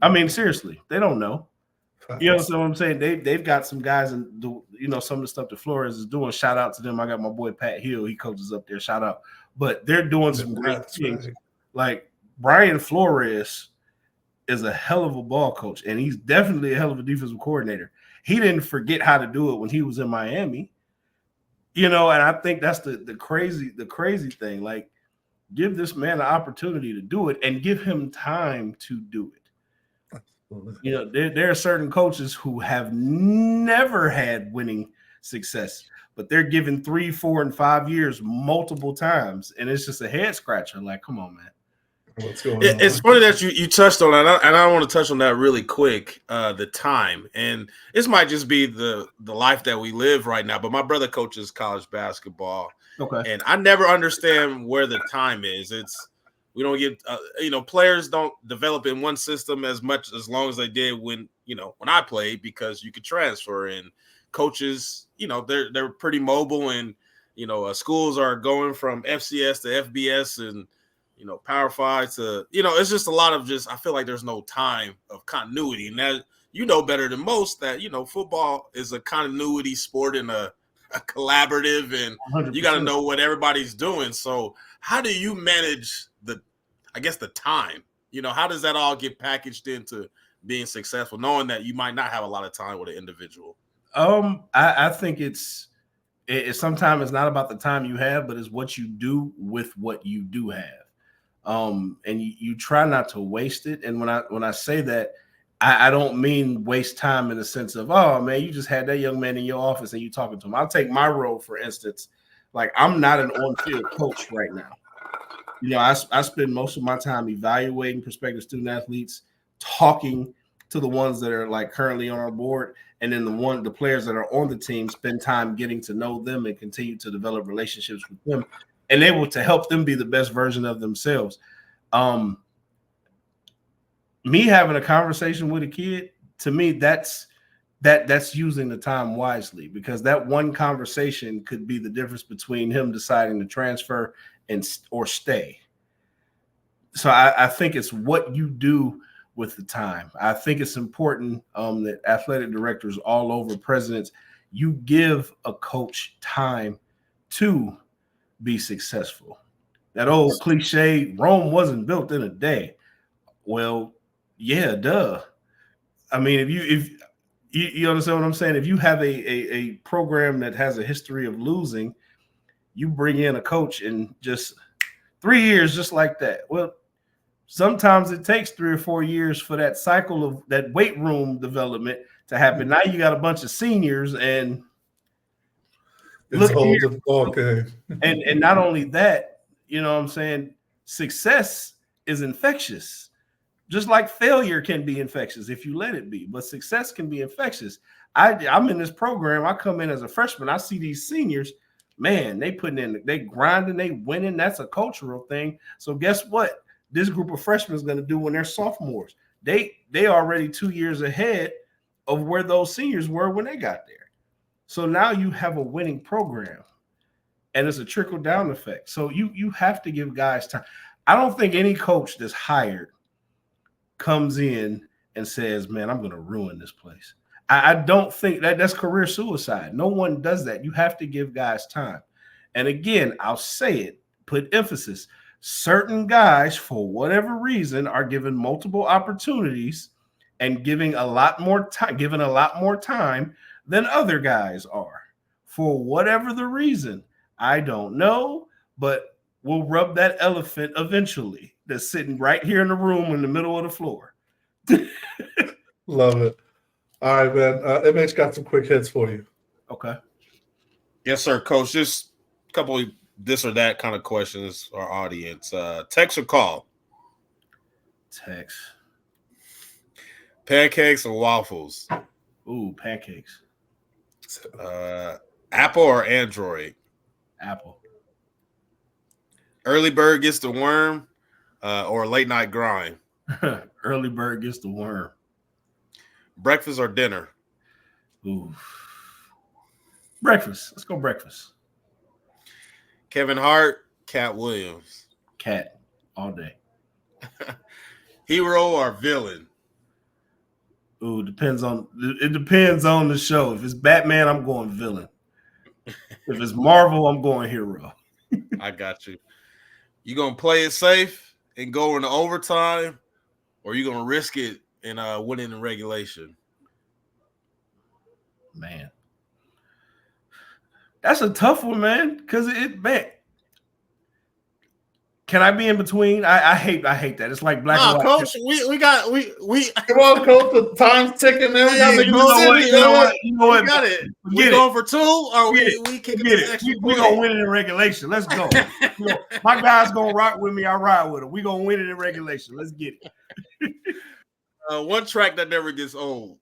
I mean, seriously, they don't know. You know what I'm saying? They've got some guys and some of the stuff that Flores is doing. Shout out to them. I got my boy Pat Hill. He coaches up there. Shout out. But they're doing some great things. Right. Like Brian Flores is a hell of a ball coach, and he's definitely a hell of a defensive coordinator. He didn't forget how to do it when he was in Miami. And I think that's the crazy thing. Like, give this man an opportunity to do it and give him time to do it. There are certain coaches who have never had winning success, but they're given 3, 4, and 5 years multiple times, and it's just a head scratcher. Like, come on, man. What's going on? It's funny that you touched on that, and I want to touch on that really quick. The time, and this might just be the life that we live right now. But my brother coaches college basketball, okay, and I never understand where the time is. We don't get players don't develop in one system as long as they did when I played, because you could transfer, and coaches they're pretty mobile, and schools are going from FCS to FBS and Power 5 to, it's just a lot of I feel like there's no time of continuity. And that, better than most that, football is a continuity sport and a collaborative, and 100%. You got to know what everybody's doing. So how do you manage the time? How does that all get packaged into being successful, knowing that you might not have a lot of time with an individual? I think it's sometimes it's not about the time you have, but it's what you do with what you do have. And you try not to waste it. And when I say that, I don't mean waste time in the sense of, oh man, you just had that young man in your office and you talking to him. I'll take my role, for instance. Like, I'm not an on-field coach right now. I spend most of my time evaluating prospective student athletes, talking to the ones that are like currently on our board, and then the players that are on the team, spend time getting to know them and continue to develop relationships with them, and able to help them be the best version of themselves. Me having a conversation with a kid, to me, that's using the time wisely, because that one conversation could be the difference between him deciding to transfer or stay. So I think it's what you do with the time. I think it's important that athletic directors all over, presidents, you give a coach time to be successful. That old cliche, Rome wasn't built in a day. Well, yeah, duh. I mean, if You understand what I'm saying? If you have a program that has a history of losing, you bring in a coach in just 3 years, just like that. Well, sometimes it takes 3 or 4 years for that cycle of that weight room development to happen. Now you got a bunch of seniors, and It's a whole different ball game. and not only that, you know what I'm saying? Success is infectious. Just like failure can be infectious if you let it be, but success can be infectious. I'm in this program. I come in as a freshman. I see these seniors, man, they putting in, they grinding, they winning. That's a cultural thing. So guess what? This group of freshmen is going to do when they're sophomores. They already 2 years ahead of where those seniors were when they got there. So now you have a winning program, and it's a trickle down effect. So you have to give guys time. I don't think any coach that's hired comes in and says, man, I'm going to ruin this place. I don't think that's career suicide. No one does that. You have to give guys time. And again, I'll say it, put emphasis. Certain guys, for whatever reason, are given multiple opportunities and giving a lot more time than other guys are. For whatever the reason, I don't know, but we'll rub that elephant eventually that's sitting right here in the room in the middle of the floor. Love it. All right, man. MH got some quick hits for you. Okay. Yes, sir, Coach. Just a couple of this or that kind of questions for our audience. Text or call? Text. Pancakes or waffles? Ooh, pancakes. Apple or Android? Apple. Early bird gets the worm or late night grind? Early bird gets the worm. Breakfast or dinner? Ooh. Breakfast. Let's go breakfast. Kevin Hart, Cat Williams? Cat all day. Hero or villain? Ooh, it depends on the show. If it's Batman, I'm going villain. If it's Marvel, I'm going hero. I got you. You gonna play it safe and go into overtime, or you gonna risk it and win in regulation? Man, that's a tough one, man. Because man, can I be in between? I hate that. It's like black and white. Coach, we Come on, Coach. The time's ticking, man. We got to You know what? We got it. We going for 2, or we kicking the extra we gonna win it in regulation. Let's go. My guy's gonna rock with me. I ride with him. We gonna win it in regulation. Let's get it. One track that never gets old.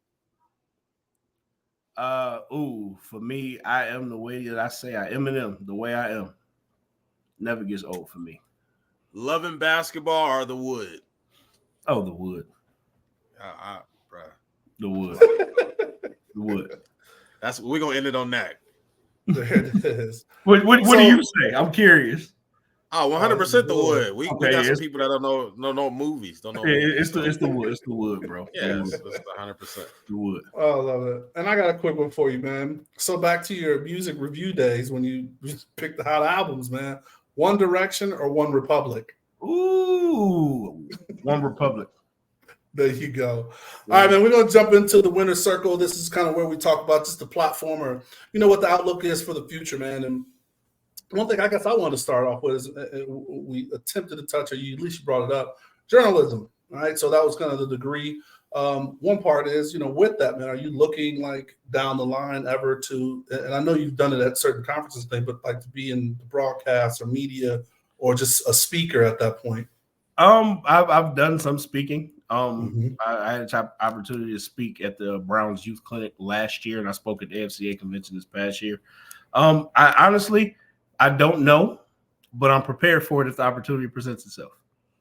For me, I am the way that I say I am the way I am. Never gets old for me. Loving basketball or the wood? Oh, the wood. Bro. The wood. The wood. We're gonna end it on that. There it is. What do you say? I'm curious. Oh, 100% the wood. We got some it's- people that don't know movies. Don't know. It's the wood. It's the wood, bro. Yeah, it's 100%. The wood. Oh, I love it. And I got a quick one for you, man. So back to your music review days when you picked the hot albums, man. One Direction or One Republic? Ooh, One Republic. There you go. All right, man, we're going to jump into the winner's circle. This is kind of where we talk about just the platform or, what the outlook is for the future, man. And one thing I guess I wanted to start off with is we attempted to touch, or at least you brought it up, journalism. All right, so that was kind of the degree. One part is, with that, man, are you looking like down the line ever to, and I know you've done it at certain conferences thing, but like to be in the broadcast or media or just a speaker at that point? I've done some speaking. Mm-hmm. I had an opportunity to speak at the Browns Youth Clinic last year, and I spoke at the FCA convention this past year. I honestly don't know, but I'm prepared for it if the opportunity presents itself.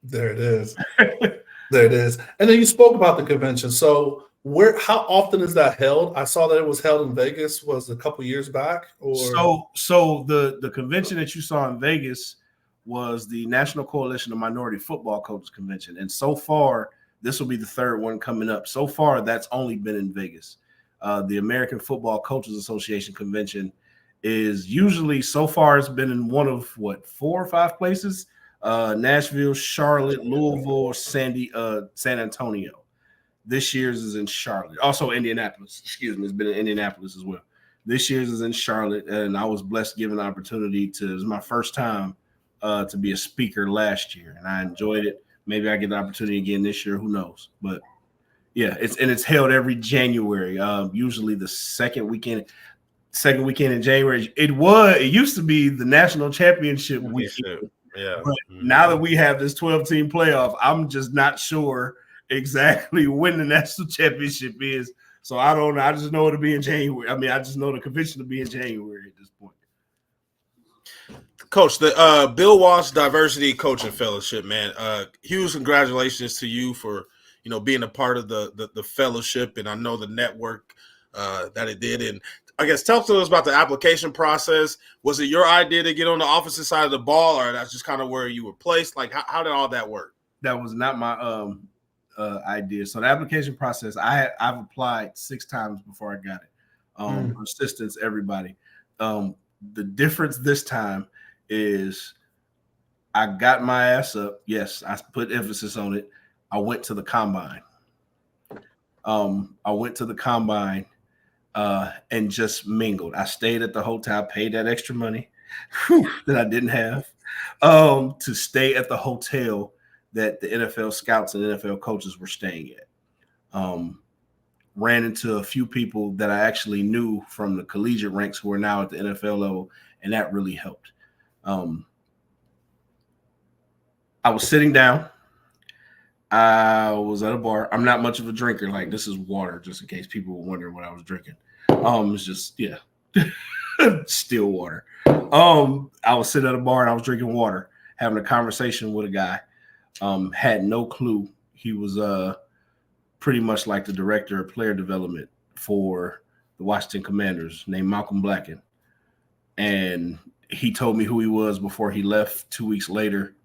There it is. There it is. And then you spoke about the convention. So how often is that held? I saw that it was held in Vegas, was a couple years back. Or So the convention that you saw in Vegas was the National Coalition of Minority Football Coaches Convention. And so far, this will be the third one coming up. So far, that's only been in Vegas. The American Football Coaches Association convention is usually, so far, it's been in one of 4 or 5 places. Nashville, Charlotte, Louisville, San Antonio. This year's is in Charlotte. Also Indianapolis. Excuse me. It's been in Indianapolis as well. This year's is in Charlotte, and I was blessed given the opportunity it was my first time to be a speaker last year, and I enjoyed it. Maybe I get the opportunity again this year. Who knows? But yeah, it's held every January. Usually the second weekend in January. It used to be the national championship weekend. Yeah. But now that we have this 12-team playoff, I'm just not sure exactly when the national championship is. So I don't know. I just know it'll be in January. I mean, I just know the convention will be in January at this point. Coach, the Bill Walsh Diversity Coaching Fellowship, man. Huge congratulations to you for being a part of the fellowship, and I know the network that it did. And I guess tell us about the application process. Was it your idea to get on the offensive side of the ball, or that's just kind of where you were placed? Like, how did all that work? That was not my idea. So the application process, I've applied 6 times before I got it. Assistants, everybody. The difference this time is I got my ass up. Yes, I put emphasis on it. I went to the combine. And just mingled. I stayed at the hotel, paid that extra money that I didn't have to stay at the hotel that the NFL scouts and NFL coaches were staying at. Ran into a few people that I actually knew from the collegiate ranks who are now at the NFL level, and that really helped. I was sitting down. I was at a bar. I'm not much of a drinker. Like, this is water, just in case people were wondering what I was drinking. It's just, still water. I was sitting at a bar and I was drinking water, having a conversation with a guy. Had no clue he was pretty much like the director of player development for the Washington Commanders, named Malcolm Blacken. And he told me who he was before he left. 2 weeks later,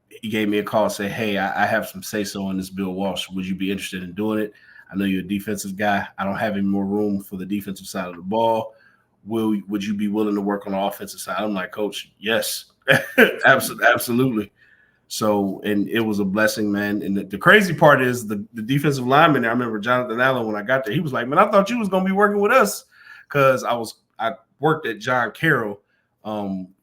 he gave me a call and said, hey, I have some say-so on this Bill Walsh. Would you be interested in doing it? I know you're a defensive guy. I don't have any more room for the defensive side of the ball. Would you be willing to work on the offensive side? I'm like, Coach, yes, absolutely. So, and it was a blessing, man. And the crazy part is the defensive lineman. I remember Jonathan Allen, when I got there, he was like, man, I thought you was going to be working with us, because I worked at John Carroll,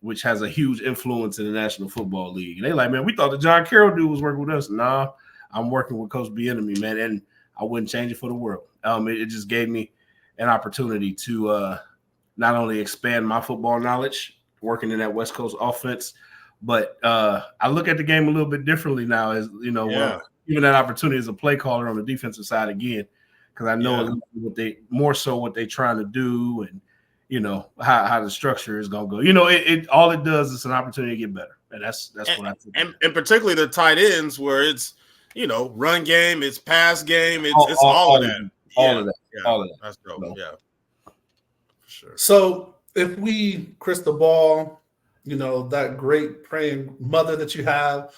which has a huge influence in the National Football League. And they like, man, we thought the John Carroll dude was working with us. Nah, I'm working with Coach Bieniemy, man. And I wouldn't change it for the world. It just gave me an opportunity to not only expand my football knowledge working in that West Coast offense, but I look at the game a little bit differently now, as even that opportunity as a play caller on the defensive side again, because I know what they're trying to do, and how the structure is going to go. It all it does is an opportunity to get better, and that's what I think. And particularly the tight ends, where it's run game, it's pass game, it's all of that. All of that. That's dope. No. Yeah, for sure. So if we, crystal ball, that great praying mother that you have,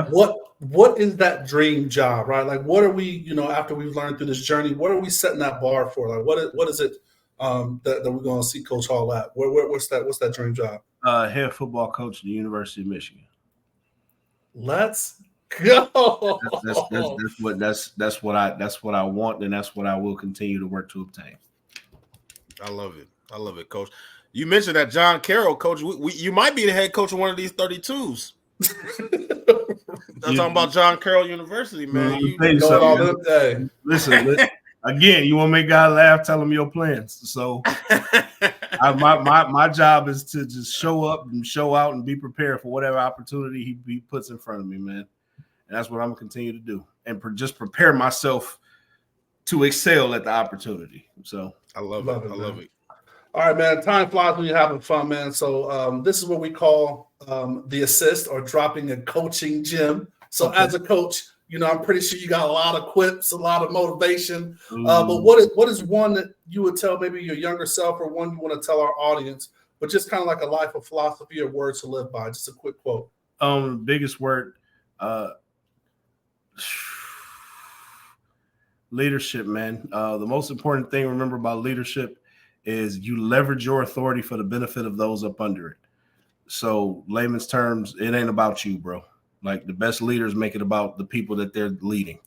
what is that dream job, right? Like, what are we, after we've learned through this journey, what are we setting that bar for? Like, what is it that we're going to see Coach Hall at? What's that dream job? Head football coach at the University of Michigan. Let's go. That's what I want, and that's what I will continue to work to obtain. I love it, Coach. You mentioned that John Carroll, Coach. You might be the head coach of one of these 32s. I'm talking about John Carroll University, man. Listen, again, you want to make God laugh, tell him your plans. So my job is to just show up and show out and be prepared for whatever opportunity he puts in front of me, man. And that's what I'm going to continue to do, and just prepare myself to excel at the opportunity. So I love it. All right, man. Time flies when you're having fun, man. So this is what we call the assist, or dropping a coaching gem. So as a coach, I'm pretty sure you got a lot of quips, a lot of motivation. But what is one that you would tell maybe your younger self, or one you want to tell our audience, but just kind of like a life of philosophy or words to live by? Just a quick quote. Biggest word, leadership, man. The most important thing to remember about leadership is you leverage your authority for the benefit of those up under it. So, layman's terms, it ain't about you, bro. Like, the best leaders make it about the people that they're leading.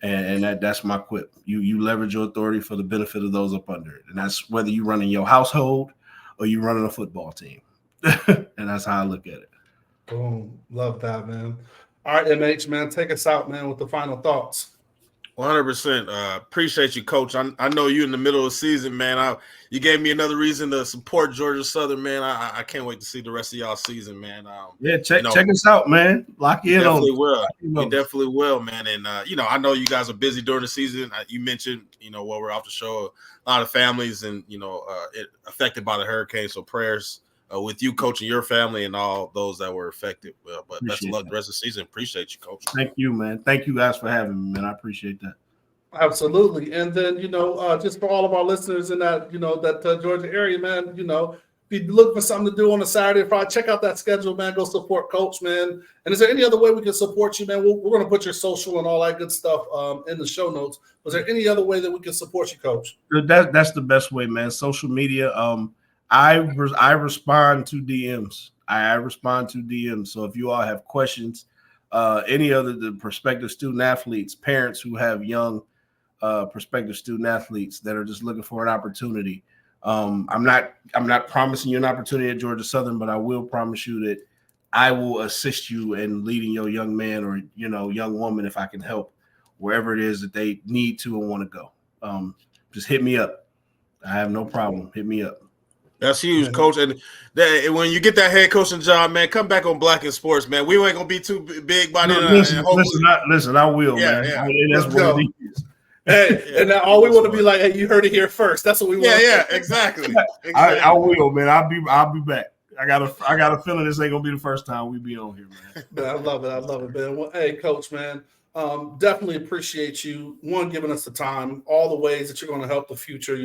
And that's my quip. You leverage your authority for the benefit of those up under it. And that's whether you running your household or you running a football team. And that's how I look at it. Boom. Love that, man. All right, MH, man, take us out, man, with the final thoughts. 100%. Appreciate you, Coach. I know you in the middle of the season, man. You gave me another reason to support Georgia Southern, man. I can't wait to see the rest of y'all season, man. Check us out, man. Lock in on it. We definitely will, man. And I know you guys are busy during the season. You mentioned, while we're off the show, a lot of families and it affected by the hurricane. So prayers with you, Coach, and your family, and all those that were affected. But best of luck the rest of the season. Appreciate you, Coach. Thank you, man. Thank you guys for having me, man. I appreciate that. Absolutely. And then, just for all of our listeners in that, that Georgia area, man, if you look for something to do on a Saturday or Friday, check out that schedule, man. Go support Coach, man. And is there any other way we can support you, man? We're going to put your social and all that good stuff in the show notes. Was there any other way that we can support you, Coach? That's the best way, man. Social media. I respond to DMs. I respond to DMs. So if you all have questions, any other the prospective student athletes, parents who have young prospective student athletes that are just looking for an opportunity. I'm not promising you an opportunity at Georgia Southern, but I will promise you that I will assist you in leading your young man or young woman, if I can help, wherever it is that they need to and want to go. Just hit me up. I have no problem. Hit me up. That's huge, Coach. And when you get that head coaching job, man, come back on Black in Sports, man. We ain't gonna be too big by then. Listen, I will, man. Yeah. That's what it is. Hey, and now all we want to be like, hey, you heard it here first. That's what we want. Yeah, exactly. I will, man. I'll be back. I got a feeling this ain't gonna be the first time we be on here, man. Man, I love it, man. Well, hey, Coach, man. Definitely appreciate you, giving us the time, all the ways that you're going to help the future,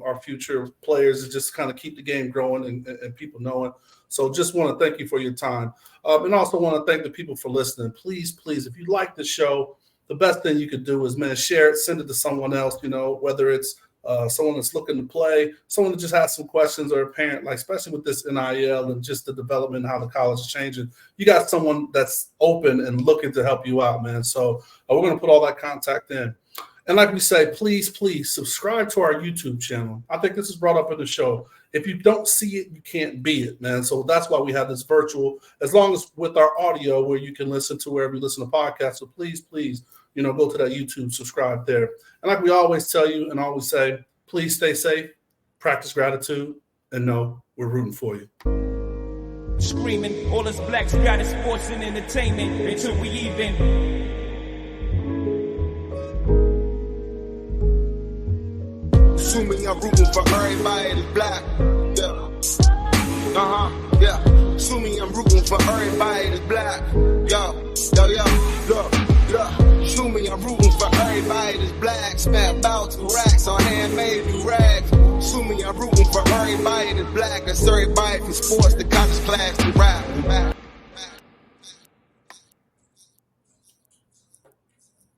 our future players, is just kind of keep the game growing and people knowing. So just want to thank you for your time. And also want to thank the people for listening. Please, if you like the show, the best thing you could do is, man, share it, send it to someone else, whether it's someone that's looking to play, someone that just has some questions, or a parent, like especially with this NIL and just the development and how the college is changing. You got someone that's open and looking to help you out, man. So we're going to put all that contact in. And like we say, please subscribe to our YouTube channel. I think this is brought up in the show. If you don't see it, you can't be it, man. So that's why we have this virtual, as long as with our audio where you can listen to wherever you listen to podcasts. So please, go to that YouTube, subscribe there. And like we always tell you and always say, please stay safe, practice gratitude, and know we're rooting for you. Screaming, all us blacks got is sports and entertainment until we even. Assuming I'm rooting for everybody that's black. Yeah. Assuming I'm rooting for everybody that's black. Look. Assuming I'm rooting for everybody that's black. Spent about 2 racks on handmade new rags. Assuming I'm rooting for everybody that's black. That's everybody from sports to college class to rap.